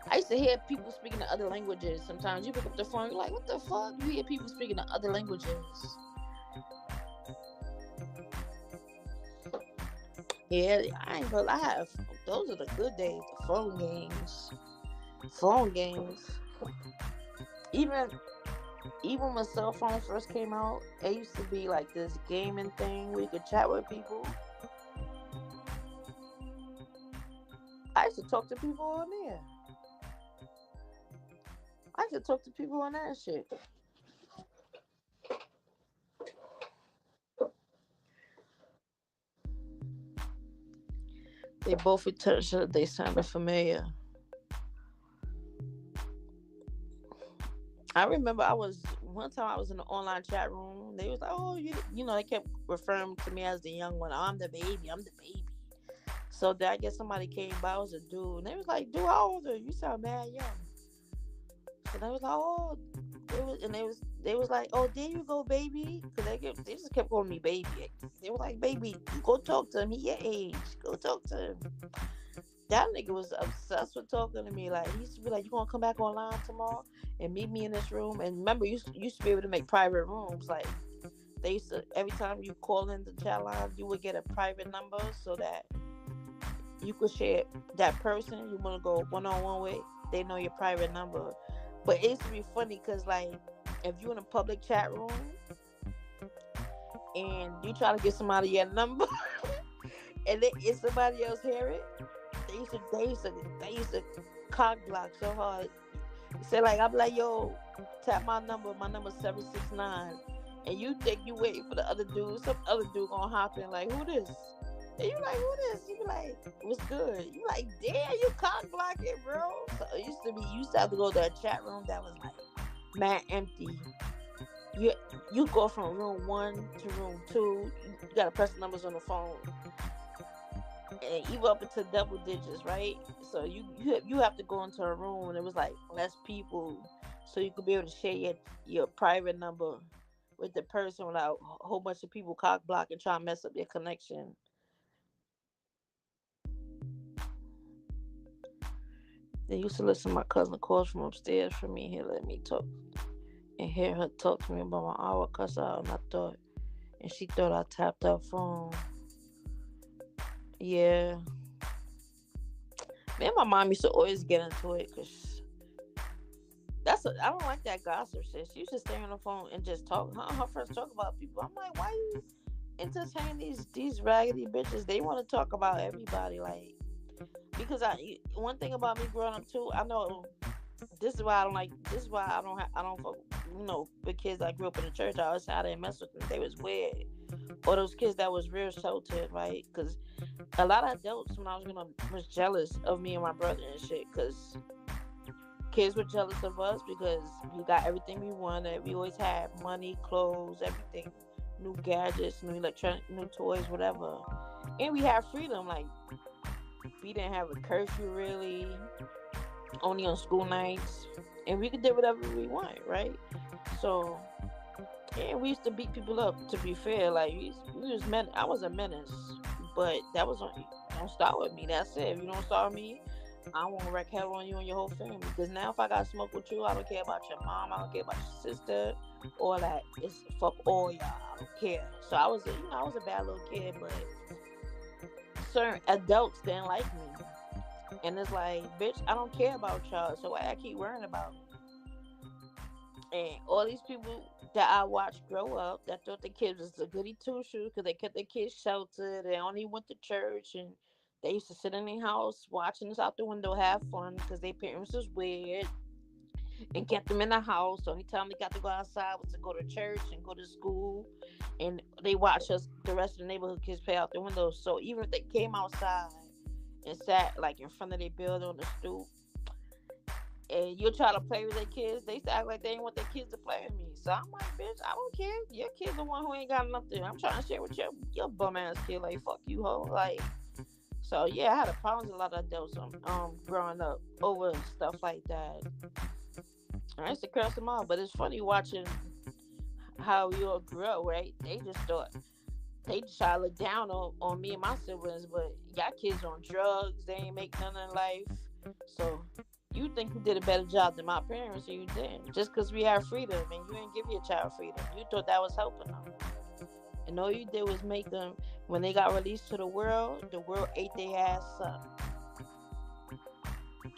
I used to hear people speaking in other languages. Sometimes you pick up the phone, you're like, what the fuck? You hear people speaking in other languages. Yeah, I ain't gonna lie. Those are the good days. The phone games. Even when cell phones first came out, it used to be like this gaming thing where you could chat with people. I used to talk to people on there. I could talk to people on that shit. They both returned. They sounded familiar. I remember one time I was in the online chat room. They was like, oh, you know, they kept referring to me as the young one. Oh, I'm the baby. So then I guess somebody came by. It was a dude. And they was like, dude, how old are you? You sound mad young. So they was like, oh, they was like, oh, there you go, baby. Because they just kept calling me baby. They were like, baby, go talk to him. He your age. Go talk to him. That nigga was obsessed with talking to me. Like, he used to be like, you gonna come back online tomorrow and meet me in this room? And remember, you used to be able to make private rooms. Like, they used to, every time you call in the chat line, you would get a private number so that you could share that person you want to go one-on-one with. They know your private number. But it used to be funny because, like, if you in a public chat room and you try to get somebody your number And then if somebody else hear it, they used to cock block so hard. Say like I'm like, yo, tap my number. My number 769. And you think you waiting for the other dude? Some other dude gonna hop in like, who this? And you like, who this? You be like, what's good? You like, damn, you cock blocking, bro. So it used to have to go to a chat room that was like man empty. You go from room 1 to room 2. You gotta press the numbers on the phone, and even up into double digits, right? So you have to go into a room and it was like less people, so you could be able to share your private number with the person without a whole bunch of people cock block and try to mess up your connection. They used to listen to my cousin calls from upstairs for me. He let me talk and hear her talk to me about my hour cuss out, and she thought I tapped her phone. Yeah, me and my mom used to always get into it because I don't like that gossip shit. She used to stay on the phone and just talk. Her friends talk about people. I'm like, why you entertain these raggedy bitches? They want to talk about everybody, like, because one thing about me growing up too, I know this is why I don't like. This is why I don't fuck. With kids that grew up in the church. I always said I didn't mess with them. They was weird. Or those kids that was real sheltered, right? Because a lot of adults when I was growing up was jealous of me and my brother and shit. Because kids were jealous of us because we got everything we wanted. We always had money, clothes, everything, new gadgets, new electronic, new toys, whatever. And we had freedom. Like, we didn't have a curfew really, only on school nights, and we could do whatever we want, right? So, yeah, we used to beat people up. To be fair, like we was men. I was a menace, but that was on. Don't start with me. That's it. If you don't start with me, I won't wreak hell on you and your whole family. Because now, if I got smoke with you, I don't care about your mom. I don't care about your sister, or that. It's fuck all y'all. I don't care. So I was a bad little kid, but certain adults didn't like me. And it's like, bitch, I don't care about y'all, so why I keep worrying about me? And all these people that I watched grow up that thought the kids was a goody two shoes because they kept their kids sheltered. They only went to church and they used to sit in their house watching us out the window, have fun because their parents was weird and kept them in the house. So anytime they got to go outside was to go to church and go to school. And they watched us, the rest of the neighborhood kids, play out the window. So even if they came outside and sat like in front of their building on the stoop, and you try to play with their kids, they used to act like they didn't want their kids to play with me. So I'm like, bitch, I don't care. Your kid's the one who ain't got nothing. I'm trying to share with your bum ass kid. Like, fuck you, hoe. Like, so yeah, I had a problem with a lot of adults growing up over stuff like that. I used to curse them out, but it's funny watching how we all grew up, right? They just thought they just try to look down on me and my siblings, but y'all kids on drugs, they ain't make none in life. So you think you did a better job than my parents, or you didn't. Just because we had freedom and you didn't give your child freedom. You thought that was helping them. And all you did was make them, when they got released to the world ate their ass up.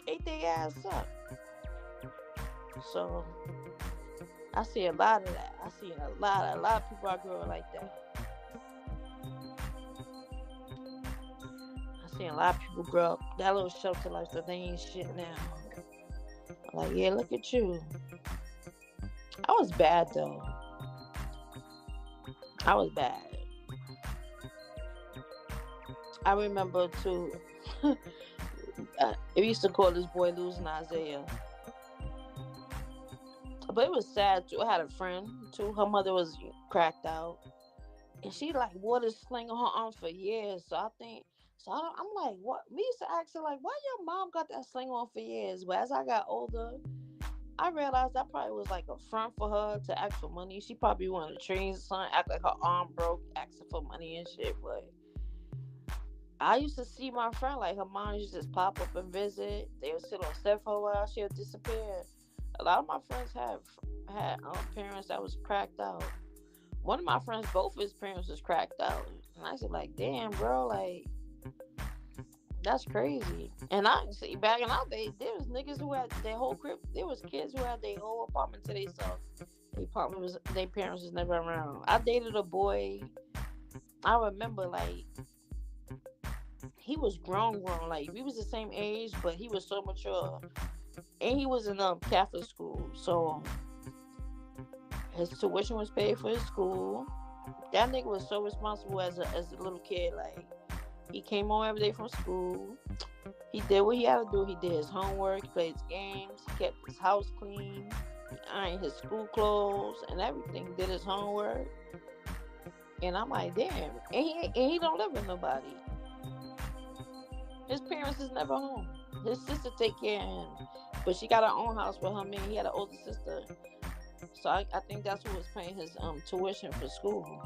Ate their ass up. So I see a lot of that. I see a lot of people are growing like that. I see a lot of people grow up that little shelter life, so they ain't shit now. Like, yeah, look at you. I was bad though. I was bad. I remember too. We used to call this boy Losing Isaiah. But it was sad too. I had a friend too. Her mother was cracked out, and she like wore this sling on her arm for years. I'm like, what? We used to ask her like, why your mom got that sling on for years? But as I got older, I realized that probably was like a front for her to ask for money. She probably wanted to train son, act like her arm broke, asking for money and shit. But I used to see my friend like her mom used to just pop up and visit. They would sit on set for a while. She would disappear. A lot of my friends had parents that was cracked out. One of my friends, both his parents was cracked out, and I said like, damn, bro, like that's crazy. And I see back in our day, there was niggas who had their whole crib. There was kids who had their whole apartment to themselves. Their parents was never around. I dated a boy. I remember like he was grown. Like we was the same age, but he was so mature, and he was in Catholic school, so his tuition was paid for his school. That nigga was so responsible as a little kid. Like he came home every day from school. He did what he had to do. He did his homework. He played his games. He kept his house clean. He ironed his school clothes and everything. Did his homework. And I'm like, damn. And he don't live with nobody. His parents is never home. His sister take care of him, but she got her own house with her man. He had an older sister, so I think that's who was paying his tuition for school.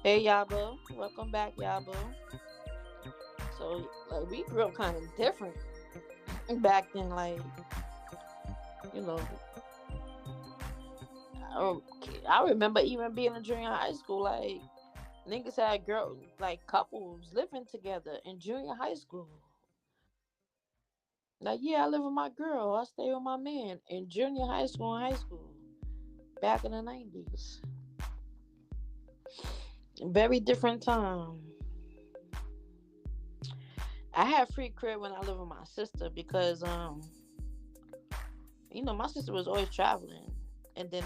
Hey Yaba, welcome back, Yaba. So like we grew up kind of different back then. Like you know, I remember even being in junior high school. Like niggas had girls, like couples living together in junior high school. Like yeah, I live with my girl. I stay with my man in junior high school and high school back in the 90s. Very different time. I had free crib when I lived with my sister because my sister was always traveling. And then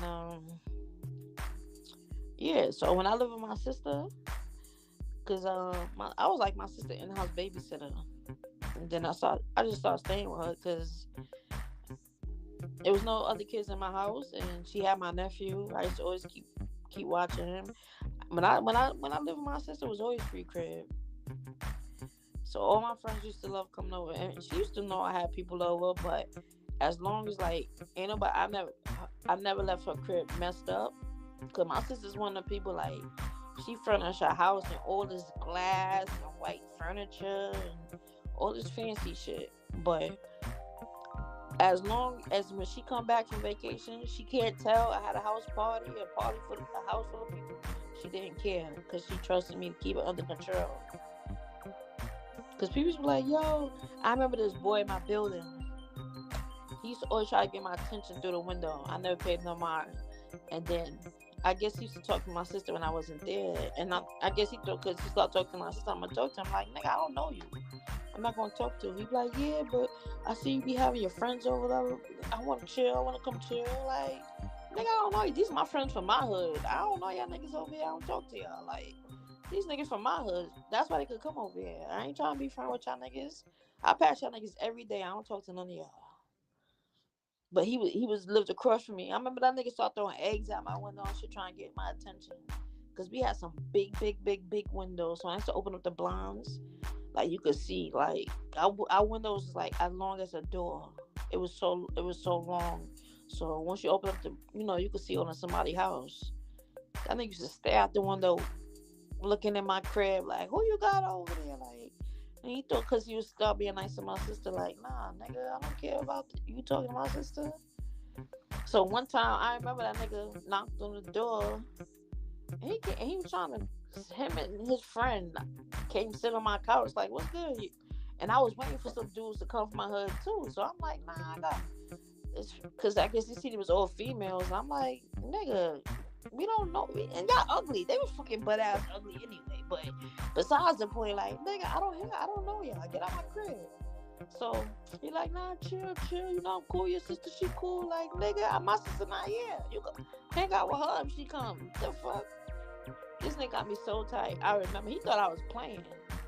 yeah, so when I lived with my sister, cause I was like my sister in-house babysitter. And then I just started staying with her because there was no other kids in my house, and she had my nephew. I used to always keep watching him. When I lived with my sister, it was always free crib. So all my friends used to love coming over, and she used to know I had people over. But as long as like ain't nobody, I never left her crib messed up. Cause my sister's one of the people like she furnished her house and all this glass and white furniture and all this fancy shit. But as long as when she come back from vacation, she can't tell I had a house party, a party for a house full of people. She didn't care because she trusted me to keep it under control. Because people used to be like, yo, I remember this boy in my building. He used to always try to get my attention through the window. I never paid no mind. And then I guess he used to talk to my sister when I wasn't there. And I guess he thought because he started talking to my sister, I'm going to talk to him. Like, nigga, I don't know you. I'm not going to talk to him. He be like, yeah, but I see you be having your friends over there. I want to chill. I want to come chill. Like, nigga, I don't know you. These are my friends from my hood. I don't know y'all niggas over here. I don't talk to y'all. Like, these niggas from my hood. That's why they could come over here. I ain't trying to be friends with y'all niggas. I pass y'all niggas every day. I don't talk to none of y'all. But he lived across from me. I remember that nigga started throwing eggs out my window and shit trying to get my attention. Because we had some big windows. So I used to open up the blinds. Like you could see, like our windows was like as long as a door. It was so long. So once you open up you could see on somebody's house. That nigga used to stare out the window, looking at my crib like, who you got over there? Like, and he thought because he was still being nice to my sister, like, nah, nigga, I don't care about you talking to my sister. So one time, I remember that nigga knocked on the door, and he was trying to. Him and his friend came sit on my couch, like, what's good? And I was waiting for some dudes to come from my hood too. So I'm like, nah, I got. It's because I guess he said it was all females. I'm like, nigga, we don't know. And y'all ugly. They was fucking butt ass ugly anyway. But besides the point, like, nigga, I don't know y'all. Get out my crib. So he like, nah, chill. You know, I'm cool. Your sister, she cool. Like, nigga, my sister not here. You go hang out with her if she come. The fuck? This nigga got me so tight. I remember he thought I was playing.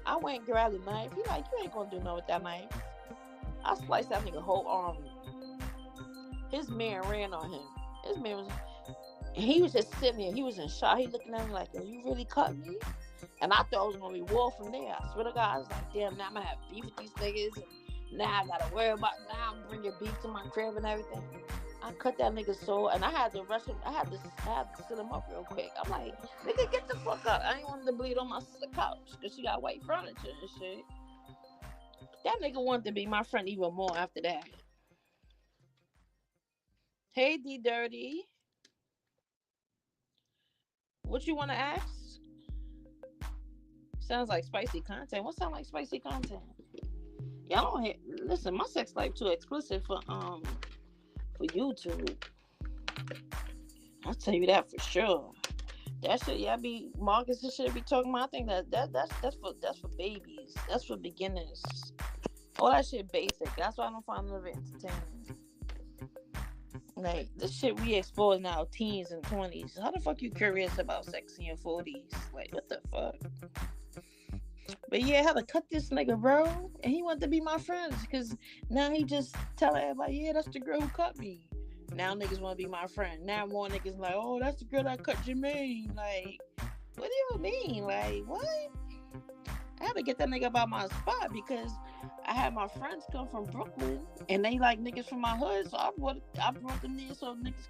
I went and grabbed a knife. He like, you ain't gonna do nothing with that knife. I sliced that nigga whole arm. His man ran on him. His man was. He was just sitting there. He was in shock. He looking at me like, you really cut me? And I thought it was going to be war from there. I swear to God, I was like, damn, now I'm going to have beef with these niggas. And now I got to worry about, now I'm bringing beef to my crib and everything. I cut that nigga so, and I had to rush him. I had to sit him up real quick. I'm like, nigga, get the fuck up. I ain't wanted to bleed on my sister's couch because she got white furniture and shit. That nigga wanted to be my friend even more after that. Hey, D Dirty. What you want to ask? Sounds like spicy content. What sound like spicy content? Y'all don't hear. Listen, my sex life too explicit for YouTube. I'll tell you that for sure. That shit, yeah, be Marcus and shit be talking about. I think that's for babies. That's for beginners. All that shit basic. That's why I don't find none of it entertaining. Like the shit we expose now, teens and 20s. How the fuck you curious about sex in your 40s? Like what the fuck? But yeah, I had to cut this nigga, bro, and he wanted to be my friend because now he just tell everybody, yeah, that's the girl who cut me. Now niggas want to be my friend. Now more niggas like, oh, that's the girl that cut Jermaine. Like, what do you mean? Like, what? I had to get that nigga about my spot because I had my friends come from Brooklyn and they like niggas from my hood, so I brought them in so niggas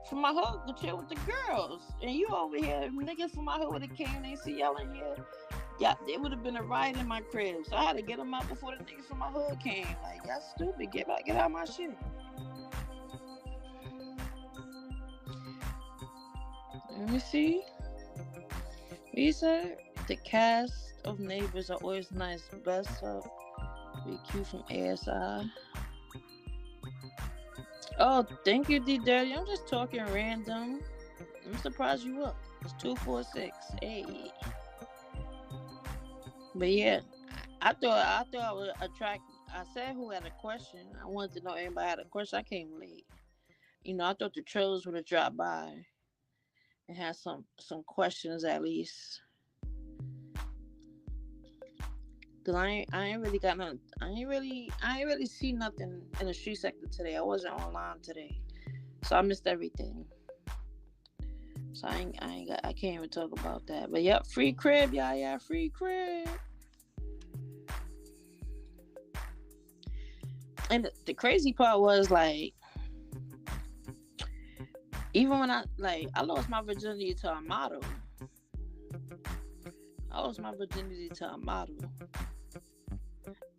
from my hood could chill with the girls. And you over here, niggas from my hood would have came, they see y'all in here. Yeah, it would have been a riot in my crib. So I had to get them out before the niggas from my hood came. Like, y'all stupid. Get out of my shit. Let me see. What you said? The cast of Neighbors are always nice. Best of BQ from ASI. Oh, thank you, D Dirty. I'm just talking random. I'm surprised you up. It's 246. Hey. But yeah, I thought I would attract. I said who had a question. I wanted to know if anybody had a question. I came late. You know, I thought the trolls would have dropped by and had some questions at least. Cause I ain't really got nothing. I ain't really see nothing in the street sector today. I wasn't online today, so I missed everything. So I can't even talk about that. But yep, free crib, yeah, free crib. And the crazy part was like, even when I lost my virginity to a model.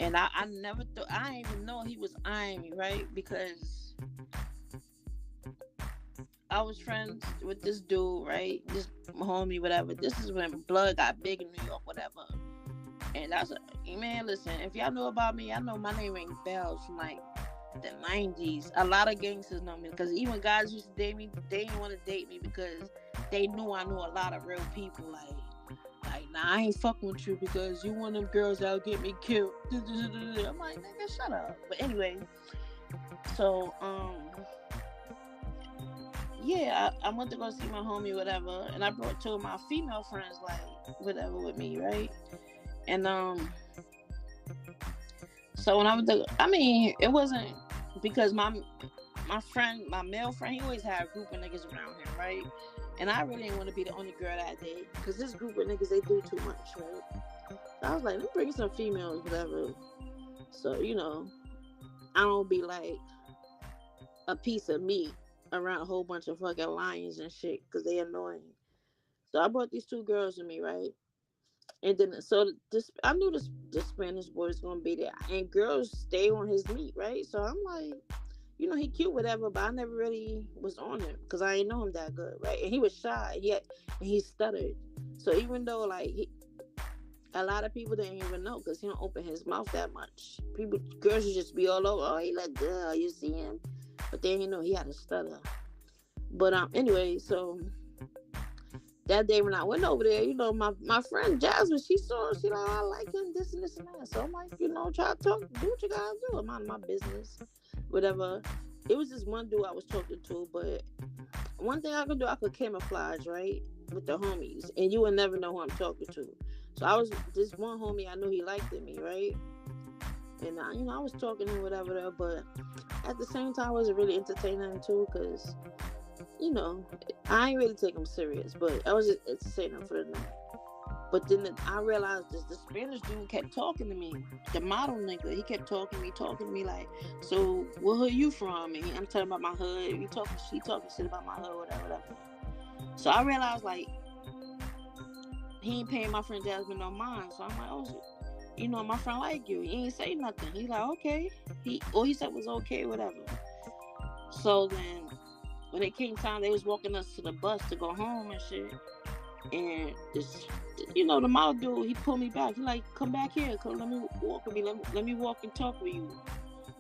And I never thought, I didn't even know he was eyeing me, right? Because I was friends with this dude, right? This homie, whatever. This is when blood got big in New York, whatever. And man, listen, if y'all know about me, I know my name rings bells from like the 90s. A lot of gangsters know me because even guys used to date me, they didn't want to date me because they knew I knew a lot of real people. Like, nah, I ain't fucking with you because you one of them girls that'll get me killed. I'm like, nigga, shut up. But anyway, so, yeah, I went to go see my homie, whatever, and I brought two of my female friends, like, whatever, with me, right? And, so when I went to, it wasn't because my friend, my male friend, he always had a group of niggas around him, right? And I really didn't want to be the only girl that day because this group of niggas, they do too much, right? So I was like, let me bring some females, whatever. So, you know, I don't be like a piece of meat around a whole bunch of fucking lions and shit because they annoying. So I brought these two girls with me, right? And then, so I knew the Spanish boy was going to be there. And girls stay on his meat, right? So I'm like, you know, he cute, whatever, but I never really was on him because I didn't know him that good, right? And he was shy, and he stuttered. So even though, like, a lot of people didn't even know because he don't open his mouth that much. Girls would just be all over, oh, he look good, you see him. But they didn't know he had a stutter. But anyway, so that day when I went over there, you know, my friend Jasmine, she like, oh, I like him, this and this and that. So I'm like, you know, try to talk, do what you guys do. I'm out of my business. Whatever. It was this one dude I was talking to, but one thing I could do, I could camouflage, right, with the homies, and you would never know who I'm talking to. So I was this one homie, I knew he liked me, right, and you know, I was talking to him, whatever, but at the same time, I wasn't really entertaining him too, because, you know, I ain't really take him serious, but I was just entertaining him for the night. But then I realized the Spanish dude kept talking to me. The model nigga, he kept talking to me like, so what hood you from? And I'm talking about my hood. She talking shit about my hood, whatever. So I realized, like, he ain't paying my friend Jasmine no mind. So I'm like, oh, you know, my friend like you. He ain't say nothing. He like, okay. All he said was okay, whatever. So then when it came time, they was walking us to the bus to go home and shit. And this, you know, the model dude, he pulled me back. He like, come back here, let me walk with me. Let me walk and talk with you.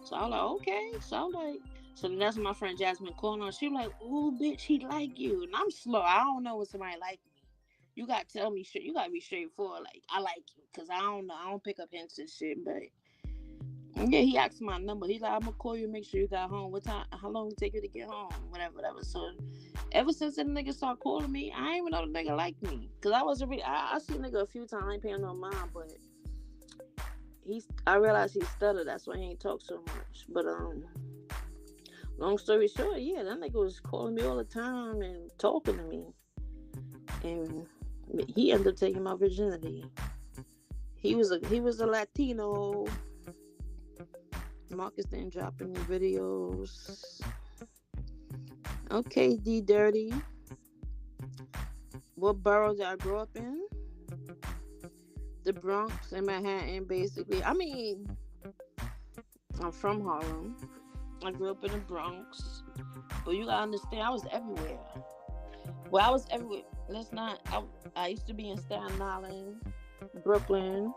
So I was like, okay. So I'm like, So that's my friend Jasmine calling her. She like, "Ooh, bitch, he like you," and I'm slow. I don't know when somebody like me. You gotta tell me shit. You gotta be straightforward. Like, I like you, cause I don't know. I don't pick up hints and shit. But yeah, he asked my number. He's like, "I'm gonna call you. Make sure you got home. What time? How long it take you to get home? Whatever, whatever." So ever since that nigga started calling me, I ain't even know the nigga like me, cause I wasn't. I see nigga a few times. I ain't paying no mind, but I realized he stuttered. That's why he ain't talk so much. But long story short, yeah, that nigga was calling me all the time and talking to me. And he ended up taking my virginity. He was a Latino. Marcus then dropping the videos. Okay, D Dirty. What borough did I grow up in? The Bronx and Manhattan, basically. I mean, I'm from Harlem. I grew up in the Bronx. But you gotta understand, I was everywhere. Well, I was everywhere. I used to be in Staten Island, Brooklyn,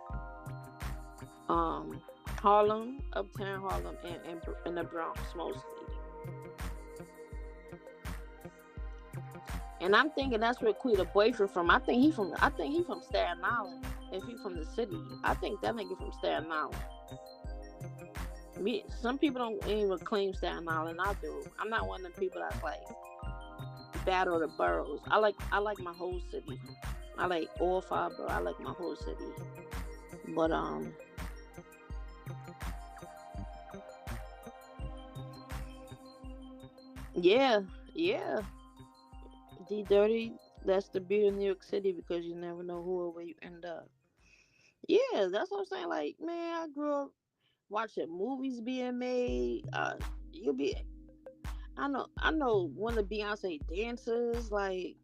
Harlem, Uptown Harlem, and in the Bronx mostly. And I'm thinking that's where Quita boyfriend from. I think he from Staten Island. If he from the city, I think that nigga from Staten Island. Some people don't even claim Staten Island. I do. I'm not one of the people that's like battle the boroughs. I like my whole city. I like all 5 boroughs. I like my whole city. But yeah. D Dirty, that's the beauty of New York City, because you never know who or where you end up. Yeah, that's what I'm saying. Like, man, I grew up watching movies being made. I know one of Beyonce dancers. Like,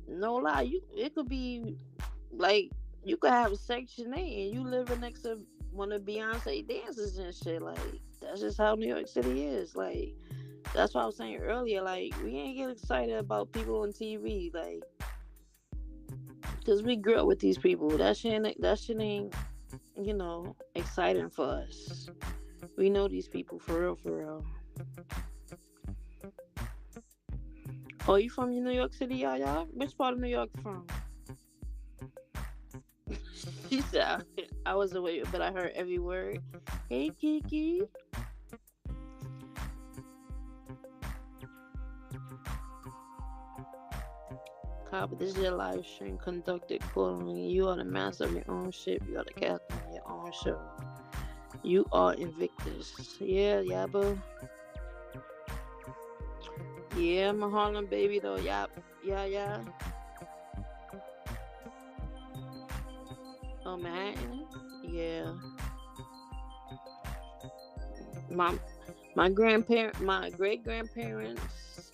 no lie, it could be like you could have a Section 8 and you living next to one of Beyonce dancers and shit. Like, that's just how New York City is. Like, that's what I was saying earlier. Like, we ain't get excited about people on TV. Like, because we grew up with these people. That shit ain't, exciting for us. We know these people for real, for real. Oh, you from New York City, y'all? Which part of New York you from? She said, I was away, but I heard every word. Hey, Kiki. Copy, this is your live stream conducted accordingly. You are the master of your own ship. You are the captain of your own show. You are Invictus. Yeah, boo. Yeah, I'm a Harlem baby though. Yeah. Oh, Manhattan. Yeah. My great grandparents,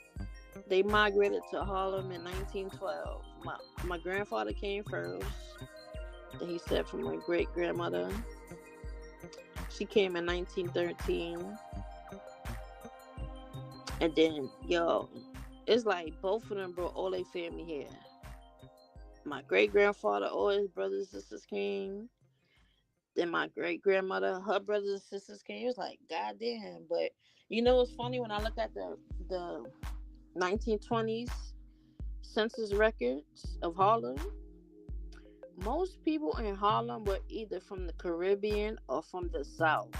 they migrated to Harlem in 1912. My grandfather came first. Then he said from my great grandmother. She came in 1913. And then, it's like both of them brought all their family here. My great grandfather, all his brothers and sisters came. Then my great grandmother, her brothers and sisters came. It was like, goddamn. But it's funny when I look at the 1920s census records of Harlem. Most people in Harlem were either from the Caribbean or from the South.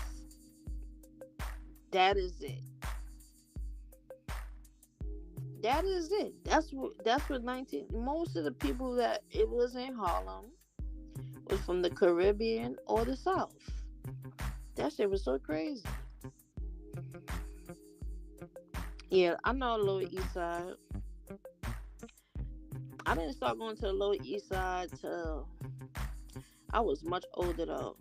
That is it. That's what most of the people that it was in Harlem was from the Caribbean or the South. That shit was so crazy. Yeah, I know Lower East Side. I didn't start going to the Lower East Side till I was much older though.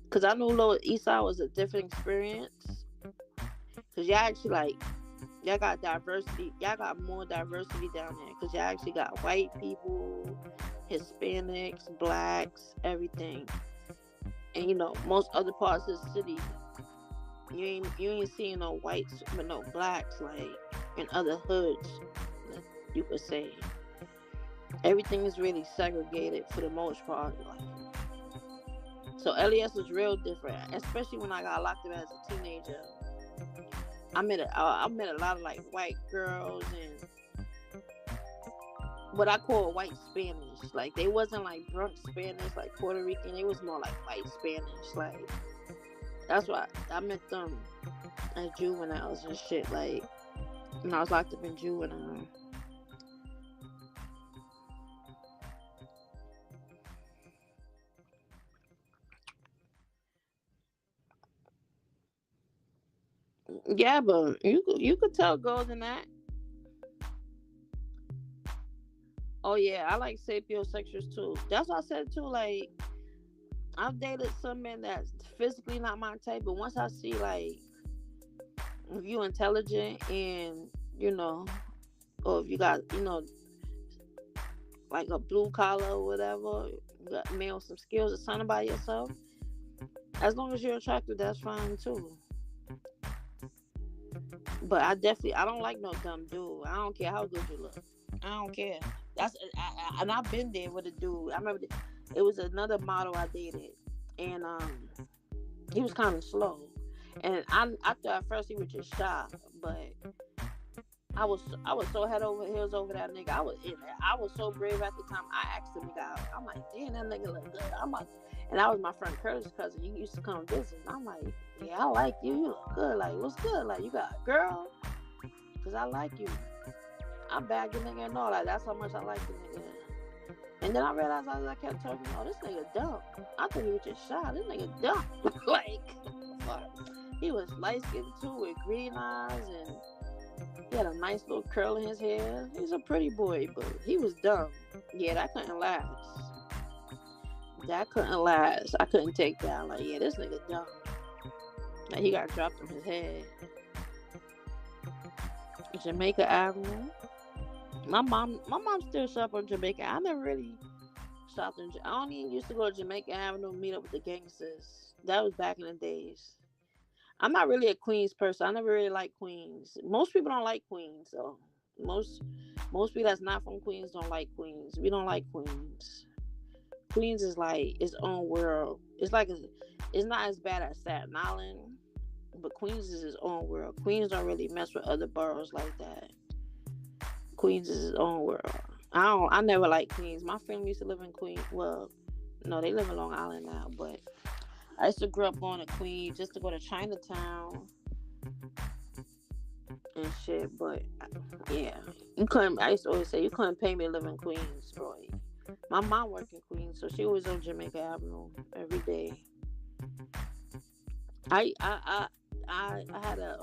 Cause I knew Lower East Side was a different experience. Cause y'all actually y'all got diversity. Y'all got more diversity down there. Cause y'all actually got white people, Hispanics, blacks, everything. And most other parts of the city, you ain't seeing no whites but no blacks like in other hoods. You could say everything is really segregated for the most part. So LES was real different, especially when I got locked up as a teenager. I met a lot of like white girls and what I call white Spanish. Like they wasn't like Bronx Spanish, like Puerto Rican. It was more like white Spanish. Like that's why I met them as juveniles and shit. Like when I was locked up in juvenile. Yeah, but you could tell Golden that. Oh yeah, I like sapiosexuals too. That's what I said too. Like I've dated some men that's physically not my type, but once I see like if you intelligent and or if you got like a blue collar or whatever, you got man with some skills or something by yourself. As long as you're attractive, that's fine too. But I don't like no dumb dude. I don't care how good you look. I don't care. And I've been there with a dude. I remember it was another model I dated, and he was kind of slow, and I thought at first he was just shy, but I was so head over heels over that nigga. I was so brave at the time. I asked the nigga out. I'm like, damn, that nigga look good. I'm like, and that was my friend Curtis' cousin. He used to come visit. And I'm like, yeah, I like you. You look good. Like, what's good? Like, you got a girl? Cause I like you. I bagged the nigga and all that. That's how much I like the nigga. And then I realized as I kept talking, oh, this nigga dumb. I thought he was just shy. This nigga dumb. Like, fuck. He was light skinned too with green eyes and he had a nice little curl in his hair. He's a pretty boy, but he was dumb. Yeah, that couldn't last. That couldn't last. I couldn't take that. I'm like, yeah, this nigga dumb. Like, he got dropped on his head. Jamaica Avenue. My mom still shop on Jamaica. I never really shopped in. I only used to go to Jamaica Avenue and meet up with the gangsters. That was back in the days. I'm not really a Queens person. I never really liked Queens. Most people don't like Queens, so most people that's not from Queens don't like Queens. We don't like Queens. Queens is like its own world. It's not as bad as Staten Island, but Queens is its own world. Queens don't really mess with other boroughs like that. Queens is its own world. I never liked Queens. My family used to live in Queens. Well, no, they live in Long Island now, but I used to grow up going to Queens just to go to Chinatown and shit. But yeah, I used to always say you couldn't pay me to live in Queens, boy. My mom worked in Queens, so she was on Jamaica Avenue every day. I had a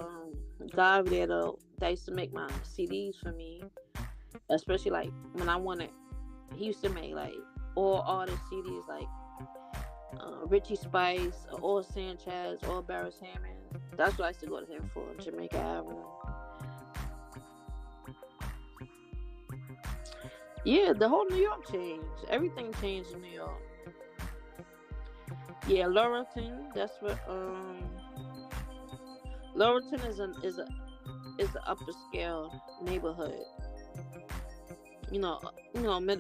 guy over there though that used to make my CDs for me, especially like when I wanted. He used to make like all artist CDs like Richie Spice, or Sanchez, or Barris Hammond. That's what I used to go to him for, Jamaica Avenue. Yeah, the whole New York changed. Everything changed in New York. Yeah, Laurelton. That's what. Laurelton is a upper scale neighborhood.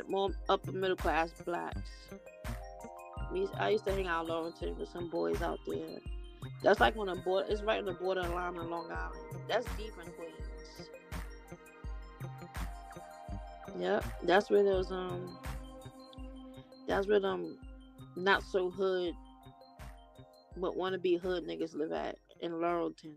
More upper middle class blacks. I used to hang out in Laurelton with some boys out there. That's like on the border. It's right on the borderline of Long Island. That's deep in Queens. Yep, that's where those That's where them not so hood, but wanna be hood niggas live at in Laurelton.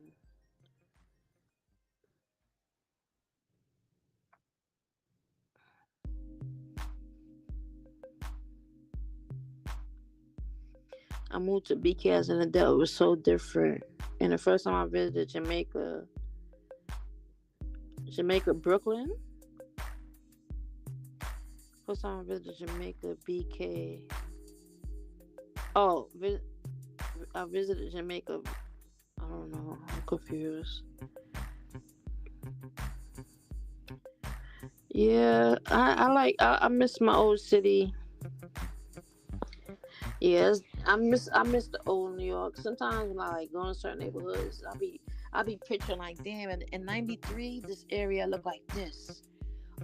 I moved to BK as an adult. It was so different. And the first time I visited Jamaica, Brooklyn. First time I visited Jamaica, BK. Oh, I visited Jamaica. I don't know. I'm confused. Yeah, I miss my old city. Yes, I miss the old New York. Sometimes when I like go in certain neighborhoods, I be picturing like, damn, in '93 this area looked like this.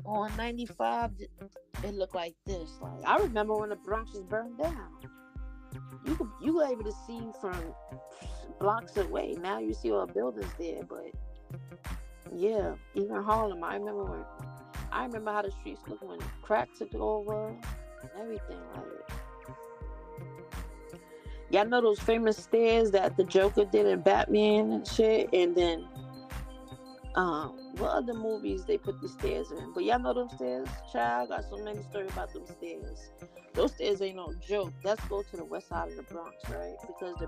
On 95 it looked like this. Like I remember when the Bronx was burned down. You were able to see from blocks away. Now you see all buildings there, but yeah, even Harlem. I remember how the streets looked when crack took over and everything. Like, y'all know those famous stairs that the Joker did in Batman and shit, and then what other movies they put the stairs in? But y'all know them stairs, child. Got so many stories about them stairs. Those stairs ain't no joke. Let's go to the west side of the Bronx, right? Because the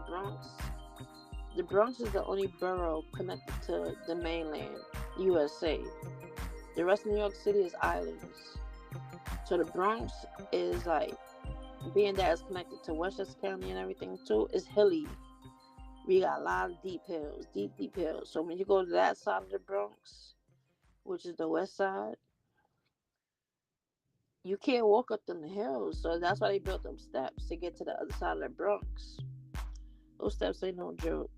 Bronx is the only borough connected to the mainland USA. The rest of New York City is islands. So the Bronx is like, being that it's connected to Westchester County and everything too, is hilly. We got a lot of deep hills, deep hills. So when you go to that side of the Bronx, which is the west side, you can't walk up them the hills. So that's why they built them steps to get to the other side of the Bronx. Those steps ain't no joke.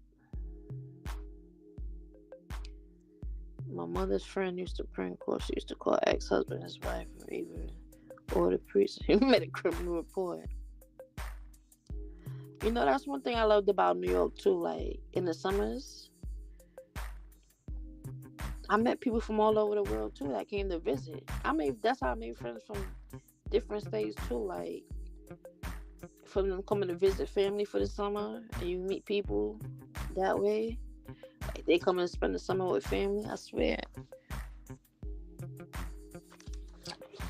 My mother's friend used to prank call. She used to call ex-husband, his wife, or the priest. He made a criminal report. You know, that's one thing I loved about New York too. Like in the summers, I met people from all over the world too that came to visit. That's how I made friends from different states too. Like from them coming to visit family for the summer, and you meet people that way. Like they come and spend the summer with family. I swear.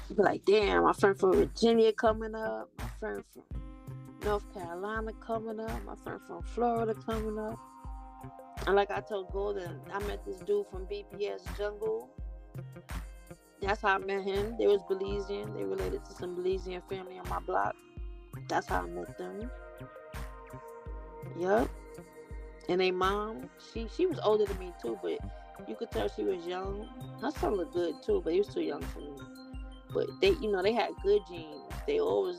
You be like, damn, my friend from Virginia coming up. My friend from North Carolina coming up. My friend from Florida coming up. And like I told Golden, I met this dude from BPS Jungle. That's how I met him. They was Belizean. They related to some Belizean family on my block. That's how I met them. Yup. And they mom, she was older than me too, but you could tell she was young. Her son looked good too, but he was too young for me. But they had good genes. They all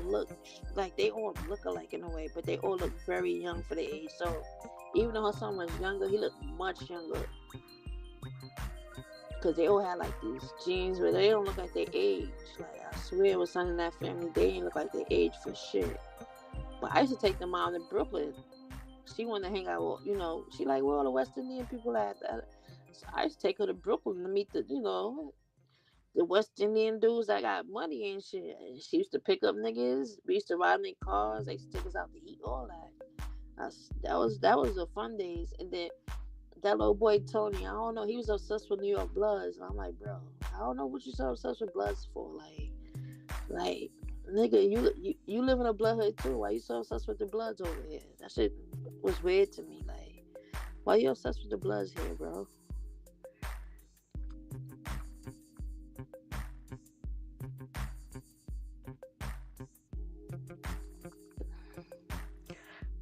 look like they all look alike in a way, but they all look very young for their age. So even though her son was younger, he looked much younger. Because they all had like these genes where they don't look like they age. Like I swear it was something in that family, they didn't look like they age for shit. But I used to take them out in Brooklyn. She wanted to hang out with, she like where all the West Indian people at. So I used to take her to Brooklyn to meet the West Indian dudes that got money and shit. And she used to pick up niggas. We used to ride in their cars. They used to take us out to eat, all that. That was the fun days. And then that little boy Tony, I don't know, he was obsessed with New York Bloods. And I'm like, bro, I don't know what you're so obsessed with Bloods for. Like, nigga, you live in a blood hood too. Why you so obsessed with the Bloods over here? That shit was weird to me. Like, why you obsessed with the Bloods here, bro?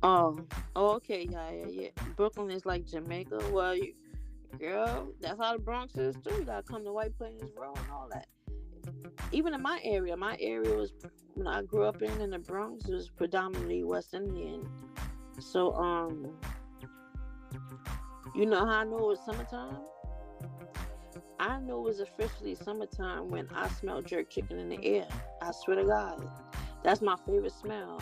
Oh, okay, yeah. Brooklyn is like Jamaica. Well, girl, that's how the Bronx is too. You gotta come to White Plains Road and all that. Even in my area was, when I grew up in the Bronx, it was predominantly West Indian. So, you know how I know it was summertime? I know it was officially summertime when I smelled jerk chicken in the air. I swear to God. That's my favorite smell.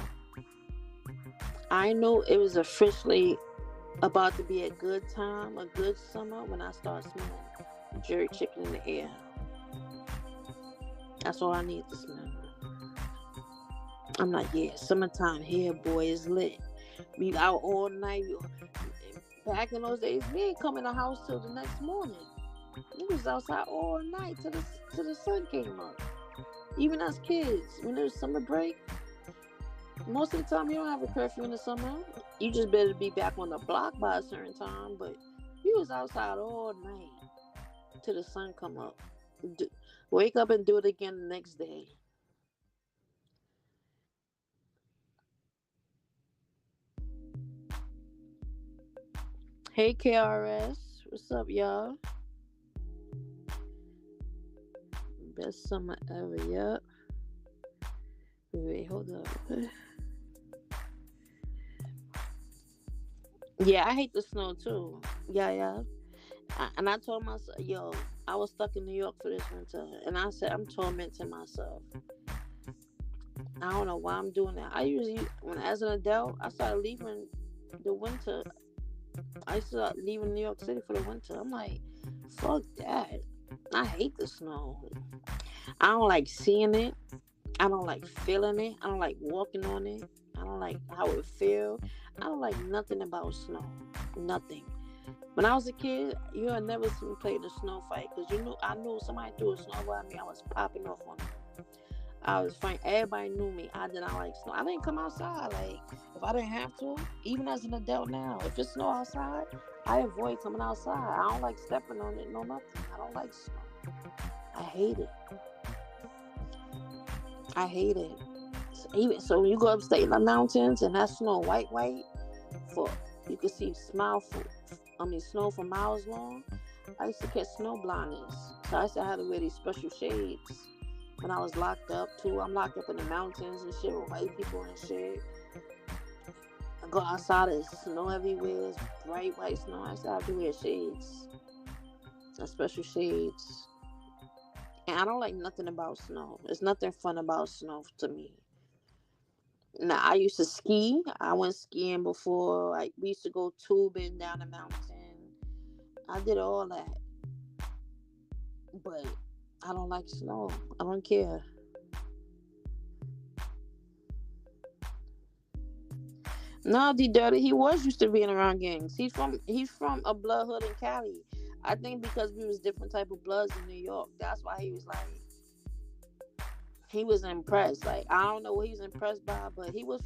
I know it was officially about to be a good time, a good summer, when I start smelling jerk chicken in the air. That's all I need to smell. I'm like, yeah, summertime here, boy, is lit. We out all night. Back in those days, we ain't come in the house till the next morning. We was outside all night till the sun came up. Even as kids, when there's summer break, most of the time you don't have a curfew in the summer. You just better be back on the block by a certain time. But you was outside all night till the sun come up. Wake up and do it again the next day. Hey KRS, what's up, y'all? Best summer ever, yep. Wait, hold up. Yeah, I hate the snow too. Yeah. And I told myself, yo, I was stuck in New York for this winter, and I said I'm tormenting myself. I don't know why I'm doing that. I usually, when as an adult, I started leaving the winter. I used to start leaving New York City for the winter. I'm like, fuck that. I hate the snow. I don't like seeing it. I don't like feeling it. I don't like walking on it. I don't like how it feel. I don't like nothing about snow. Nothing. When I was a kid, you had never seen me play the snow fight because you knew I knew somebody threw a snowball at me. I was popping off on it. I was fine. Everybody knew me. I did not like snow. I didn't come outside. Like if I didn't have to, even as an adult now, if it's snow outside, I avoid coming outside. I don't like stepping on it. No nothing. I don't like snow. I hate it. I hate it. Even so, when you go upstate in the mountains and that snow white for you can see snow for miles long. I used to catch snow blindness, so I used to have to wear these special shades when I was locked up too. I'm locked up in the mountains and shit with white people and shit. I go outside, there's snow everywhere, it's bright white snow. I used to have to wear shades, special shades. And I don't like nothing about snow. There's nothing fun about snow to me. Now I used to ski. I went skiing before. Like we used to go tubing down the mountain. I did all that, but I don't like snow. I don't care. No, D Dirty, he was used to being around gangs. He's from a blood hood in Cali. I think because we was different type of bloods in New York. That's why he was impressed. Like I don't know what he was impressed by, but he was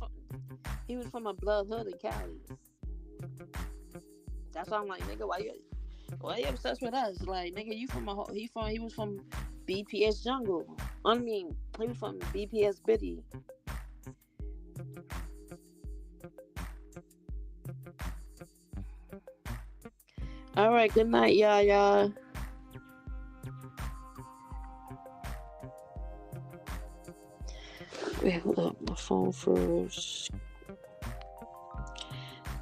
from a blood hood in Cali. That's why I'm like, nigga, why you obsessed with us? Like, nigga, you from he was from BPS Jungle. I mean, he was from BPS Biddy. All right, good night, y'all. Wait, hold up, my phone first.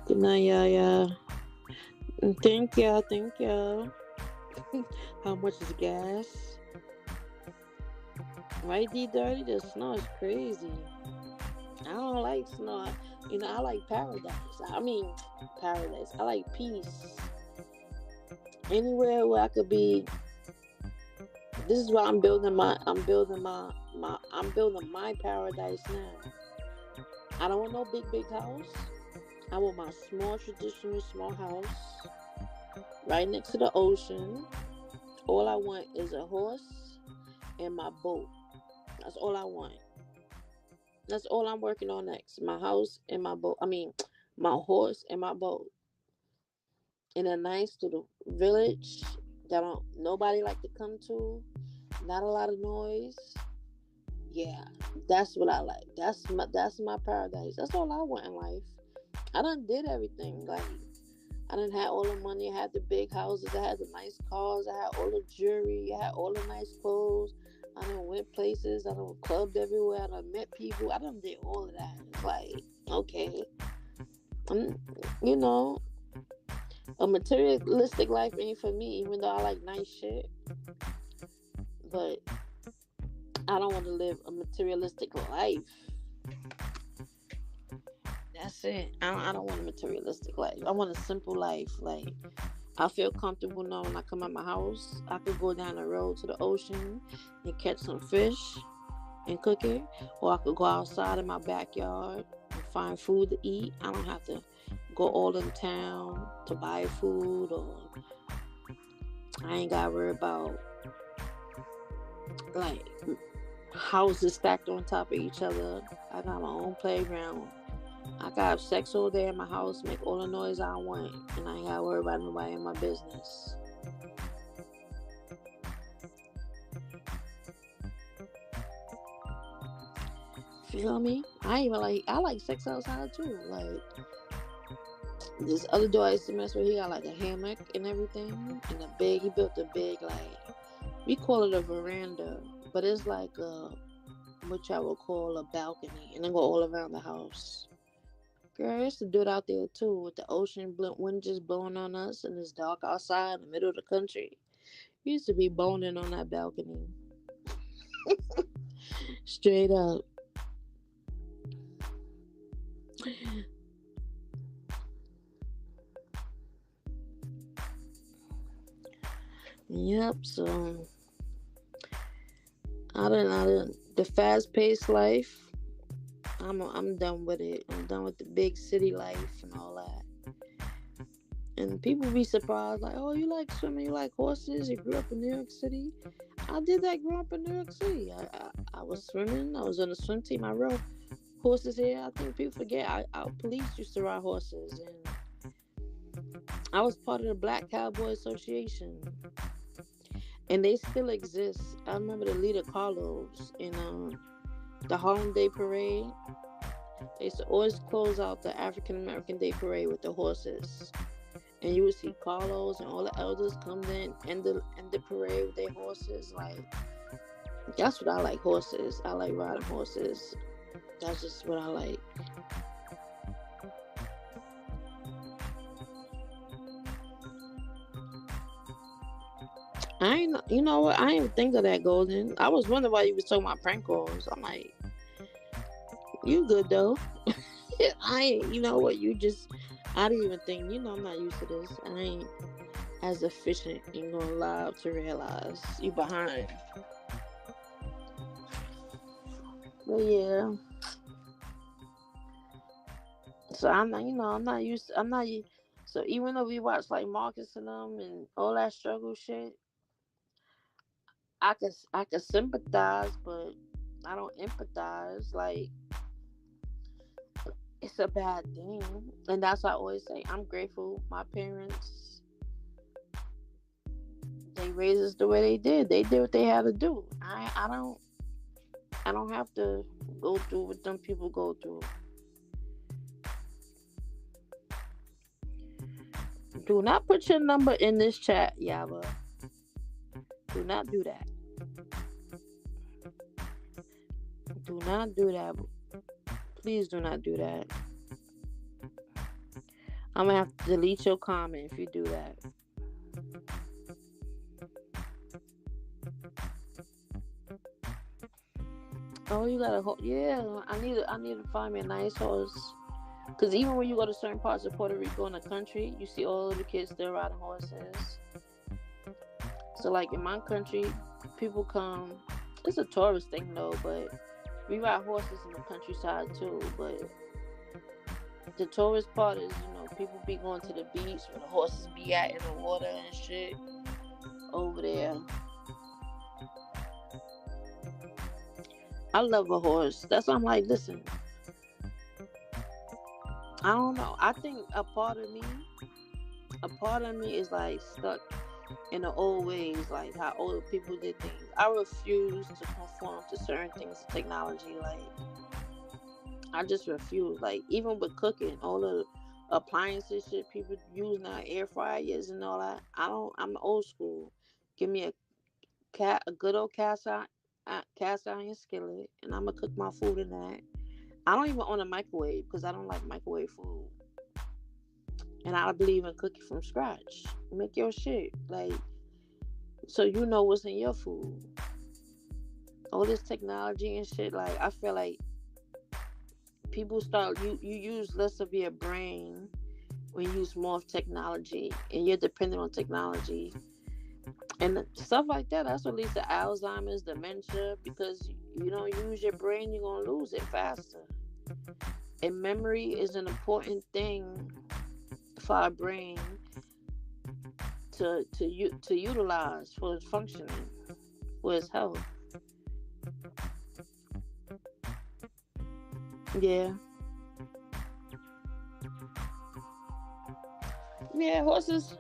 Good night, y'all. Thank y'all, thank y'all. How much is gas? Right, D Dirty? The snow is crazy. I don't like snow. I like paradise. I mean, paradise. I like peace. Anywhere where I could be. This is why I'm building my paradise now. I don't want no big house. I want my small traditional small house right next to the ocean. All I want is a horse and my boat. That's all I want. That's all I'm working on next. My house and my boat. I mean, my horse and my boat in a nice little village that don't nobody like to come to. Not a lot of noise. Yeah, that's what I like. That's my paradise. That's all I want in life. I done did everything. Like I done had all the money. I had the big houses. I had the nice cars. I had all the jewelry. I had all the nice clothes. I done went places. I done clubbed everywhere. I done met people. I done did all of that. It's like okay, I'm, you know, a materialistic life ain't for me. Even though I like nice shit, but I don't want to live a materialistic life. That's it. I don't want a materialistic life. I want a simple life. Like I feel comfortable knowing when I come out my house, I could go down the road to the ocean and catch some fish and cook it, or I could go outside in my backyard and find food to eat. I don't have to go all in town to buy food, or I ain't got to worry about like houses stacked on top of each other. I got my own playground. I can have sex all day in my house, make all the noise I want, and I ain't gotta worry about nobody in my business. Feel me? I like sex outside too. Like this other dude I used to mess with, he got like a hammock and everything, and he built a big like we call it a veranda, but it's like what y'all would call a balcony, and then go all around the house. Girl, I used to do it out there too, with the wind just blowing on us, and it's dark outside in the middle of the country. We used to be boning on that balcony, straight up. Yep. So the fast paced life. I'm done with it. I'm done with the big city life and all that. And people be surprised, like, oh, you like swimming, you like horses, you grew up in New York City. I did that growing up in New York City. I was swimming, I was on a swim team, I rode horses here. I think people forget our police used to ride horses, and I was part of the Black Cowboy Association, and they still exist. I remember the leader Carlos in the Harlem Day Parade. They used to always close out the African American Day Parade with the horses. And you would see Carlos and all the elders come in and the parade with their horses. Like, that's what I like, horses. I like riding horses. That's just what I like. You know what? I didn't even think of that, Golden. I was wondering why you was talking about prank calls. I'm like, you good though? I ain't. You know what? I didn't even think. You know, I'm not used to this. I ain't as efficient in going live to realize you behind. But yeah. So I'm not. You know, I'm not used. I'm not. So even though we watch like Marcus and them and all that struggle shit, I could sympathize, but I don't empathize. Like, it's a bad thing, and that's why I always say I'm grateful. My parents, they raised us the way they did. They did what they had to do. I don't have to go through what them people go through. Do not put your number in this chat, Yaba. Do not do that. Do not do that. Please do not do that. I'm gonna have to delete your comment if you do that. Oh, you got a horse? Yeah, I need to find me a nice horse. Cause even when you go to certain parts of Puerto Rico in the country, you see all of the kids still riding horses. So like in my country, people come. It's a tourist thing though, but we ride horses in the countryside too. But the tourist part is, people be going to the beach where the horses be at in the water and shit over there. I love a horse. That's why I'm like, listen, I don't know. I think a part of me is like stuck in the old ways, like how older people did things. I refuse to conform to certain things in technology. Like, I just refuse. Like, even with cooking, all the appliances shit people use now, air fryers and all that. I'm old school. Give me a good old cast iron skillet, and I'm gonna cook my food in that. I don't even own a microwave because I don't like microwave food. And I believe in cooking from scratch. Make your shit. Like, so you know what's in your food. All this technology and shit, like, I feel like people you use less of your brain when you use more of technology, and you're dependent on technology. And stuff like that, that's what leads to Alzheimer's, dementia, because you don't use your brain, you're going to lose it faster. And memory is an important thing for our brain to utilize for its functioning, for its health. Yeah. Yeah, horses.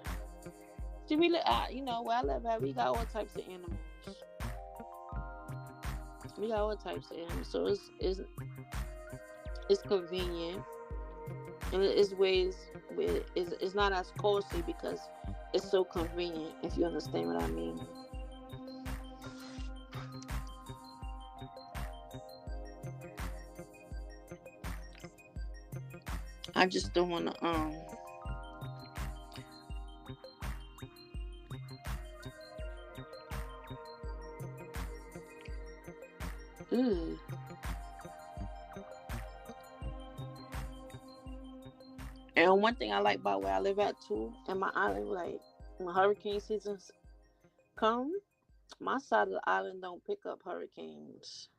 See, where I live at, we got all types of animals. We got all types of animals, so it's convenient, and it's ways where it's not as costly because it's so convenient. If you understand what I mean. I just don't want to And one thing I like about where I live at too, and my island, like when hurricane seasons come, my side of the island don't pick up hurricanes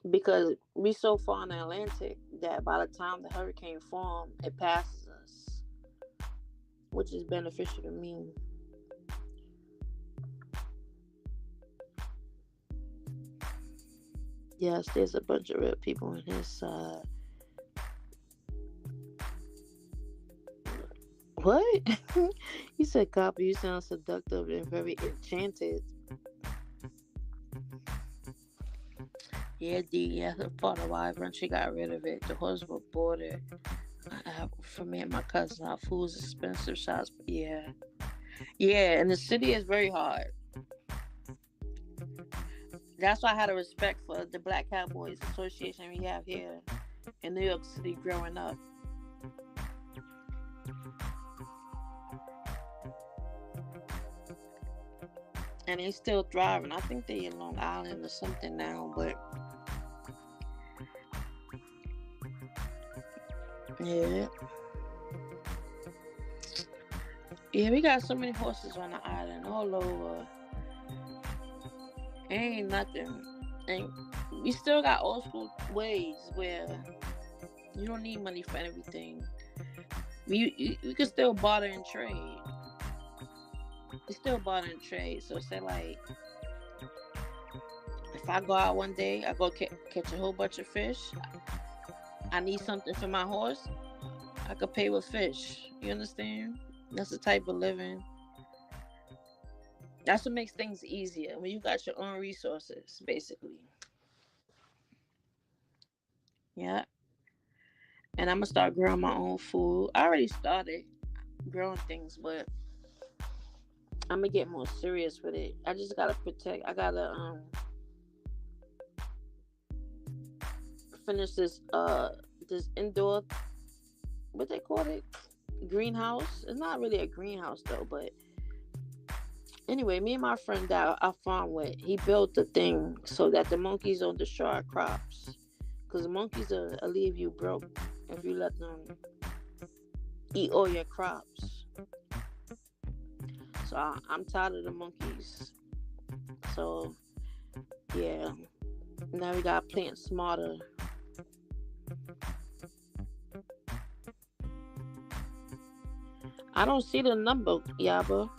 because we so far in the Atlantic that by the time the hurricane form, it passes us, which is beneficial to me. Yes, there's a bunch of real people on his side. What? He said, "Copy, you sound seductive and very enchanted." Yeah, D. Yeah, that's part of why I eventually got rid of it. The horse was border. For me and my cousin, our food's expensive shots. But yeah, yeah, and the city is very hard. That's why I had a respect for the Black Cowboys Association we have here in New York City growing up. And they still thriving. I think they in Long Island or something now, but yeah. Yeah, we got so many horses on the island all over. Ain't nothing. And we still got old school ways where you don't need money for everything. We can still barter and trade. We still barter and trade. So say like, if I go out one day, I go catch a whole bunch of fish. I need something for my horse. I could pay with fish. You understand? That's the type of living. That's what makes things easier when you got your own resources, basically. Yeah. And I'm gonna start growing my own food. I already started growing things, but I'm gonna get more serious with it. I just gotta protect. I gotta finish this indoor, what they call it, greenhouse. It's not really a greenhouse though, but anyway, me and my friend that I farm with, he built the thing so that the monkeys don't destroy our crops. Because the monkeys will leave you broke if you let them eat all your crops. So I'm tired of the monkeys. So yeah, now we gotta plant smarter. I don't see the number, Yaba.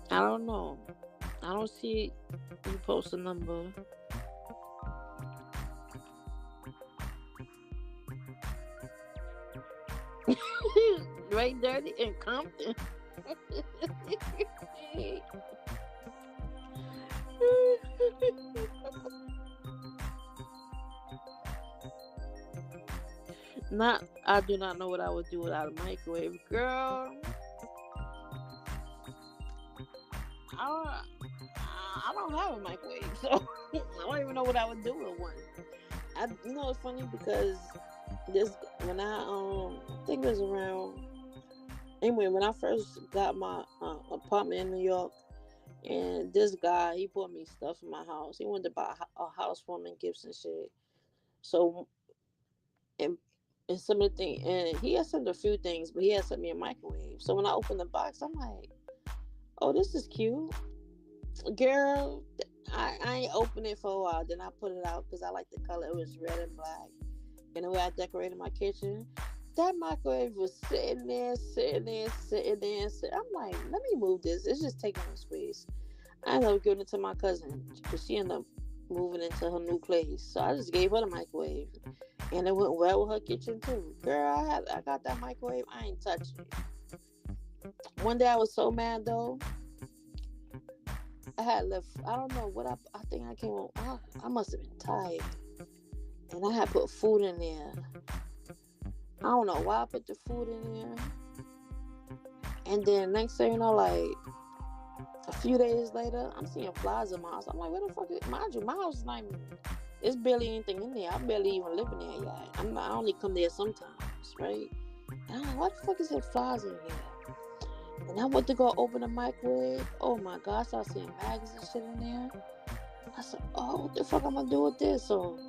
I don't know. I don't see you post a number. Right, Dirty in Compton. I do not know what I would do without a microwave, girl. I don't have a microwave, so I don't even know what I would do with one. It's funny because when I think it was around, anyway, when I first got my apartment in New York, and this guy, he bought me stuff in my house. He wanted to buy a housewarming gifts and shit. So and some of the things, and he had sent a few things, but he had sent me a microwave. So when I opened the box, I'm like, oh, this is cute. Girl, I ain't opened it for a while. Then I put it out because I like the color. It was red and black. And the way I decorated my kitchen, that microwave was sitting there. I'm like, let me move this. It's just taking up space. I ended up giving it to my cousin because she ended up moving into her new place. So I just gave her the microwave. And it went well with her kitchen too. Girl, I got that microwave. I ain't touching it. One day I was so mad though. I had left. I don't know what I think I came on. I must have been tired, and I had put food in there. I don't know why I put the food in there. And then next thing you know, like a few days later, I'm seeing flies in my house. I'm like, where the fuck is? Mind you, my house is not even. There's barely anything in there. I barely even live in there yet. I only come there sometimes, right? And I'm like, what the fuck is there flies in here? And I went to go open the microwave. Oh my God, I started seeing maggots and shit in there. I said, oh, what the fuck I'm gonna do with this? So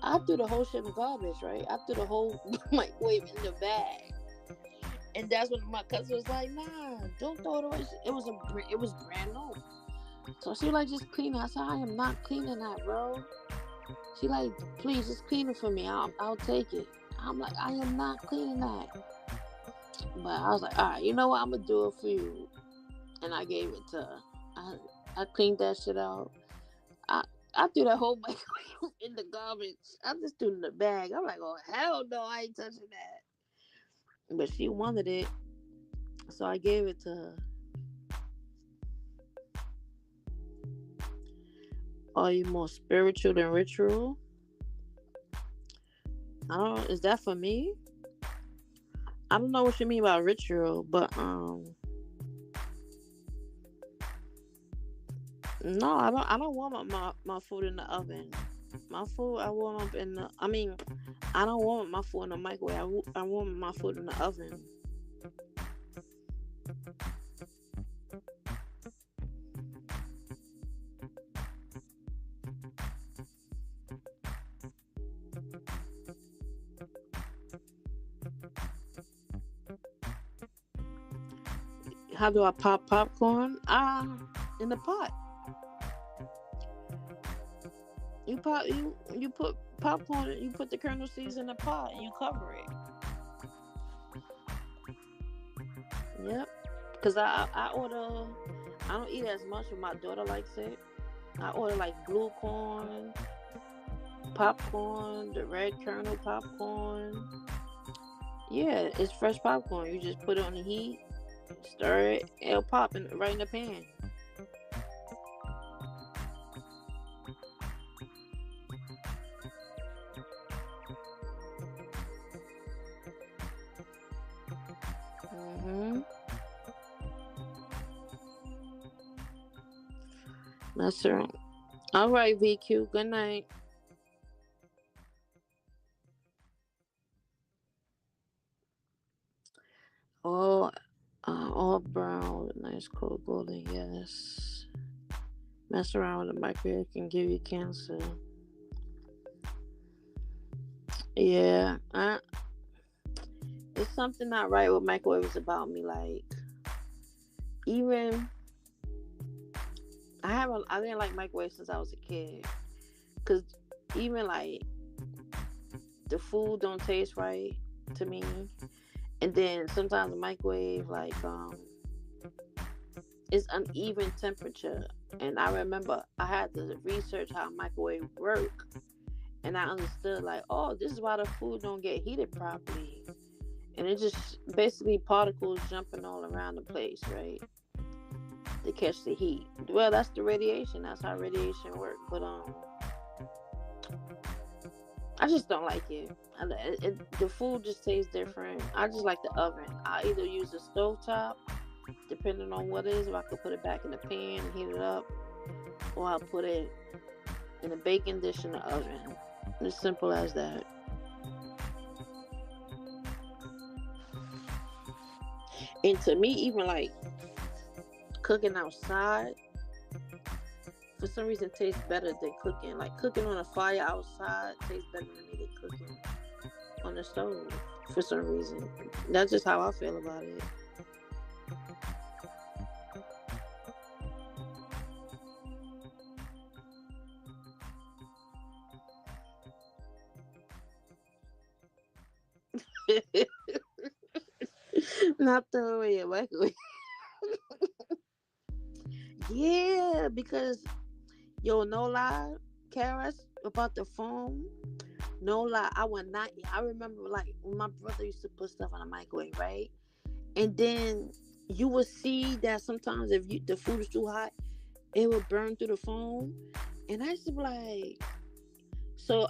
I threw the whole shit in the garbage, right? I threw the whole microwave in the bag. And that's when my cousin was like, "Nah, don't throw it away." It was brand new. So she like, "Just clean it." I said, "I am not cleaning that, bro." She like, "Please, just clean it for me. I'll take it." I'm like, "I am not cleaning that." But I was like, "All right, you know what? I'm gonna do it for you." And I gave it to her. I cleaned that shit out. I I threw that whole microwave in the garbage. I just threw it in the bag. I'm like, "Oh hell no, I ain't touching that." But she wanted it, so I gave it to her. Are you more spiritual than ritual? I don't. Is that for me? I don't know what you mean by ritual, but no, I don't. I don't warm up my food in the oven. My food, I warm up in the. I mean, I don't warm up my food in the microwave. I warm up my food in the oven. How do I pop popcorn? In the pot. You put popcorn. You put the kernel seeds in the pot and you cover it. Yep. Cause I order. I don't eat as much, but my daughter likes it. I order like blue corn, popcorn, the red kernel popcorn. Yeah, it's fresh popcorn. You just put it on the heat, stir it, it'll pop right in the pan. Mm-hmm. That's right. All right, VQ. Good night. Oh, all brown, nice cold golden. Yes. Mess around with the microwave can give you cancer. Yeah, it's something not right with microwaves about me. Like, even I didn't like microwaves since I was a kid. Cause even like the food don't taste right to me, and then sometimes the microwave like it's uneven temperature. And I remember I had to research how microwave work, and I understood like, oh, this is why the food don't get heated properly, and it just basically particles jumping all around the place, right? To catch the heat. Well, that's the radiation. That's how radiation works. But I just don't like it. The food just tastes different. I just like the oven. I either use a stove top, depending on what it is. If I could put it back in the pan and heat it up, or I'll put it in a baking dish in the oven. As simple as that. And to me, even like cooking outside, for some reason tastes better than cooking. Like cooking on a fire outside tastes better than me than cooking on the stove. For some reason, that's just how I feel about it. Not throw away your microwave. Yeah, because yo, no lie, Karis, about the phone. No lie, I would not. I remember like when my brother used to put stuff in the microwave, right? And then you would see that sometimes if the food is too hot, it would burn through the phone. And I used to be like, so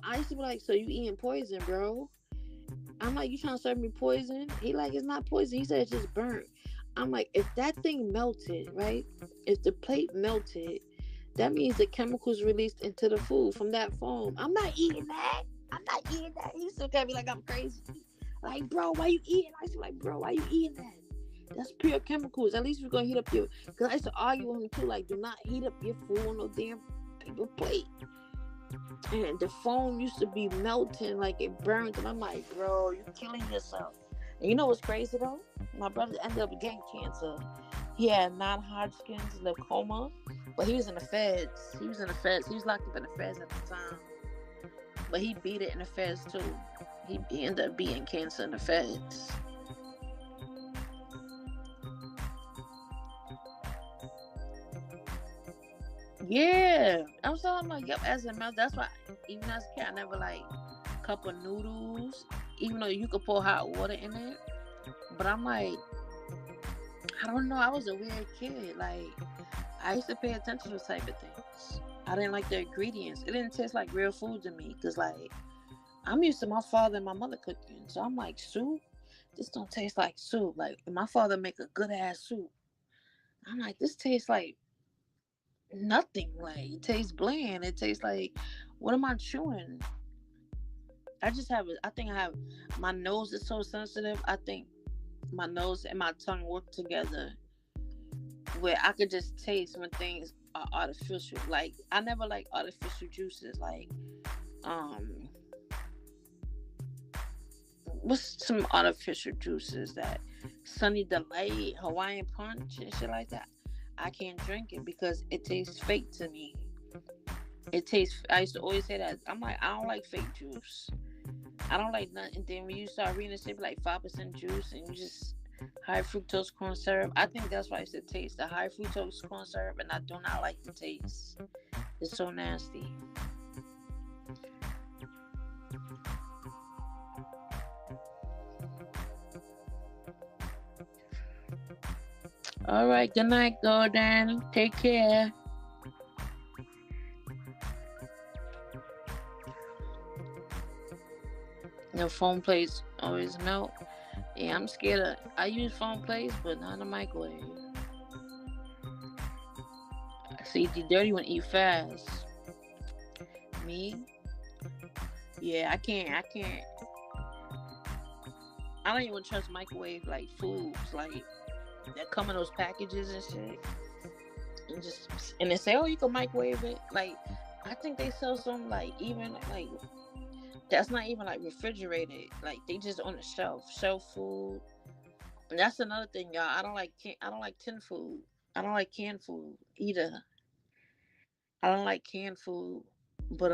you eating poison, bro? I'm like, you trying to serve me poison? He like, it's not poison. He said it's just burnt. I'm like, if that thing melted, right? If the plate melted, that means the chemicals released into the food from that foam. I'm not eating that. I'm not eating that. He still at me like I'm crazy. Like, bro, why you eating? I was like, bro, why you eating that? That's pure chemicals. At least we're gonna heat up Cause I used to argue with him too. Like, do not heat up your food on no damn paper plate. and the phone used to be melting like it burned, and I'm like, bro, you killing yourself. And you know what's crazy though? My brother ended up getting cancer. He had non-Hodgkin's lymphoma, but he was in the feds. He was in the feds. He was locked up in the feds at the time, but he beat it in the feds too. He ended up beating cancer in the feds. Yeah, I'm so I'm like, yep. As a male, that's why even as a kid, I never like cup of noodles, even though you could pour hot water in it. But I'm like, I don't know. I was a weird kid. Like, I used to pay attention to those type of things. I didn't like the ingredients. It didn't taste like real food to me. Cause like, I'm used to my father and my mother cooking. So I'm like, soup? This don't taste like soup. Like, my father make a good ass soup. I'm like, this tastes like nothing. Like, it tastes bland. It tastes like, what am I chewing? I just have, I think I have, my nose is so sensitive. I think my nose and my tongue work together where I could just taste when things are artificial. Like, I never like artificial juices. Like, um, what's some artificial juices that Sunny Delight, Hawaiian Punch, and shit like that? I can't drink it because it tastes fake to me. It tastes. I used to always say that. I'm like, I don't like fake juice. I don't like nothing. Then when you start reading it, be like 5% juice and you just high fructose corn syrup. I think that's why it's the taste. The high fructose corn syrup, and I do not like the taste. It's so nasty. All right, good night, Golden. Take care. The phone plates always melt. Yeah, I'm scared of. I use phone plates, but not in the microwave. See, the dirty one eat fast. Me? Yeah, I can't. I don't even trust microwave like foods like that come in those packages and shit. And they say, oh, you can microwave it. Like, I think they sell some like even like that's not even like refrigerated. Like, they just on the shelf food. And that's another thing, y'all. I don't like tin food. I don't like canned food either. I don't like canned food. But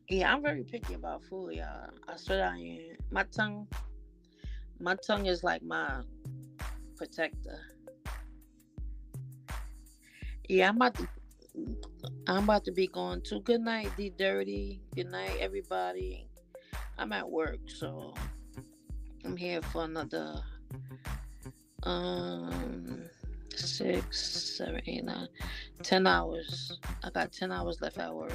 yeah, I'm very picky about food, y'all. I swear I am. My tongue is like my protector. Yeah, I'm about to be going to. Good night, D Dirty. Good night, everybody. I'm at work, so I'm here for another 6, 7, 8, 9, 10 hours. I got 10 hours left at work.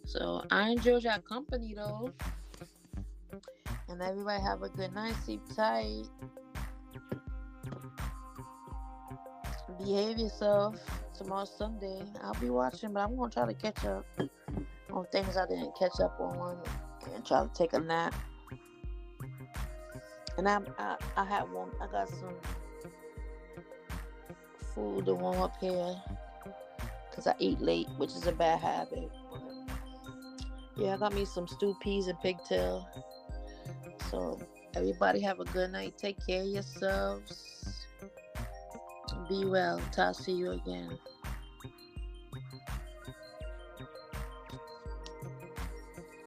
So I enjoyed your company though. And everybody have a good night. Sleep tight. Behave yourself. Tomorrow's Sunday. I'll be watching, but I'm gonna try to catch up on things I didn't catch up on and try to take a nap. And I had one. I got some food to warm up here because I eat late, which is a bad habit. Yeah, I got me some stewed peas and pigtail. So everybody have a good night. Take care of yourselves. Be well. Till I see you again.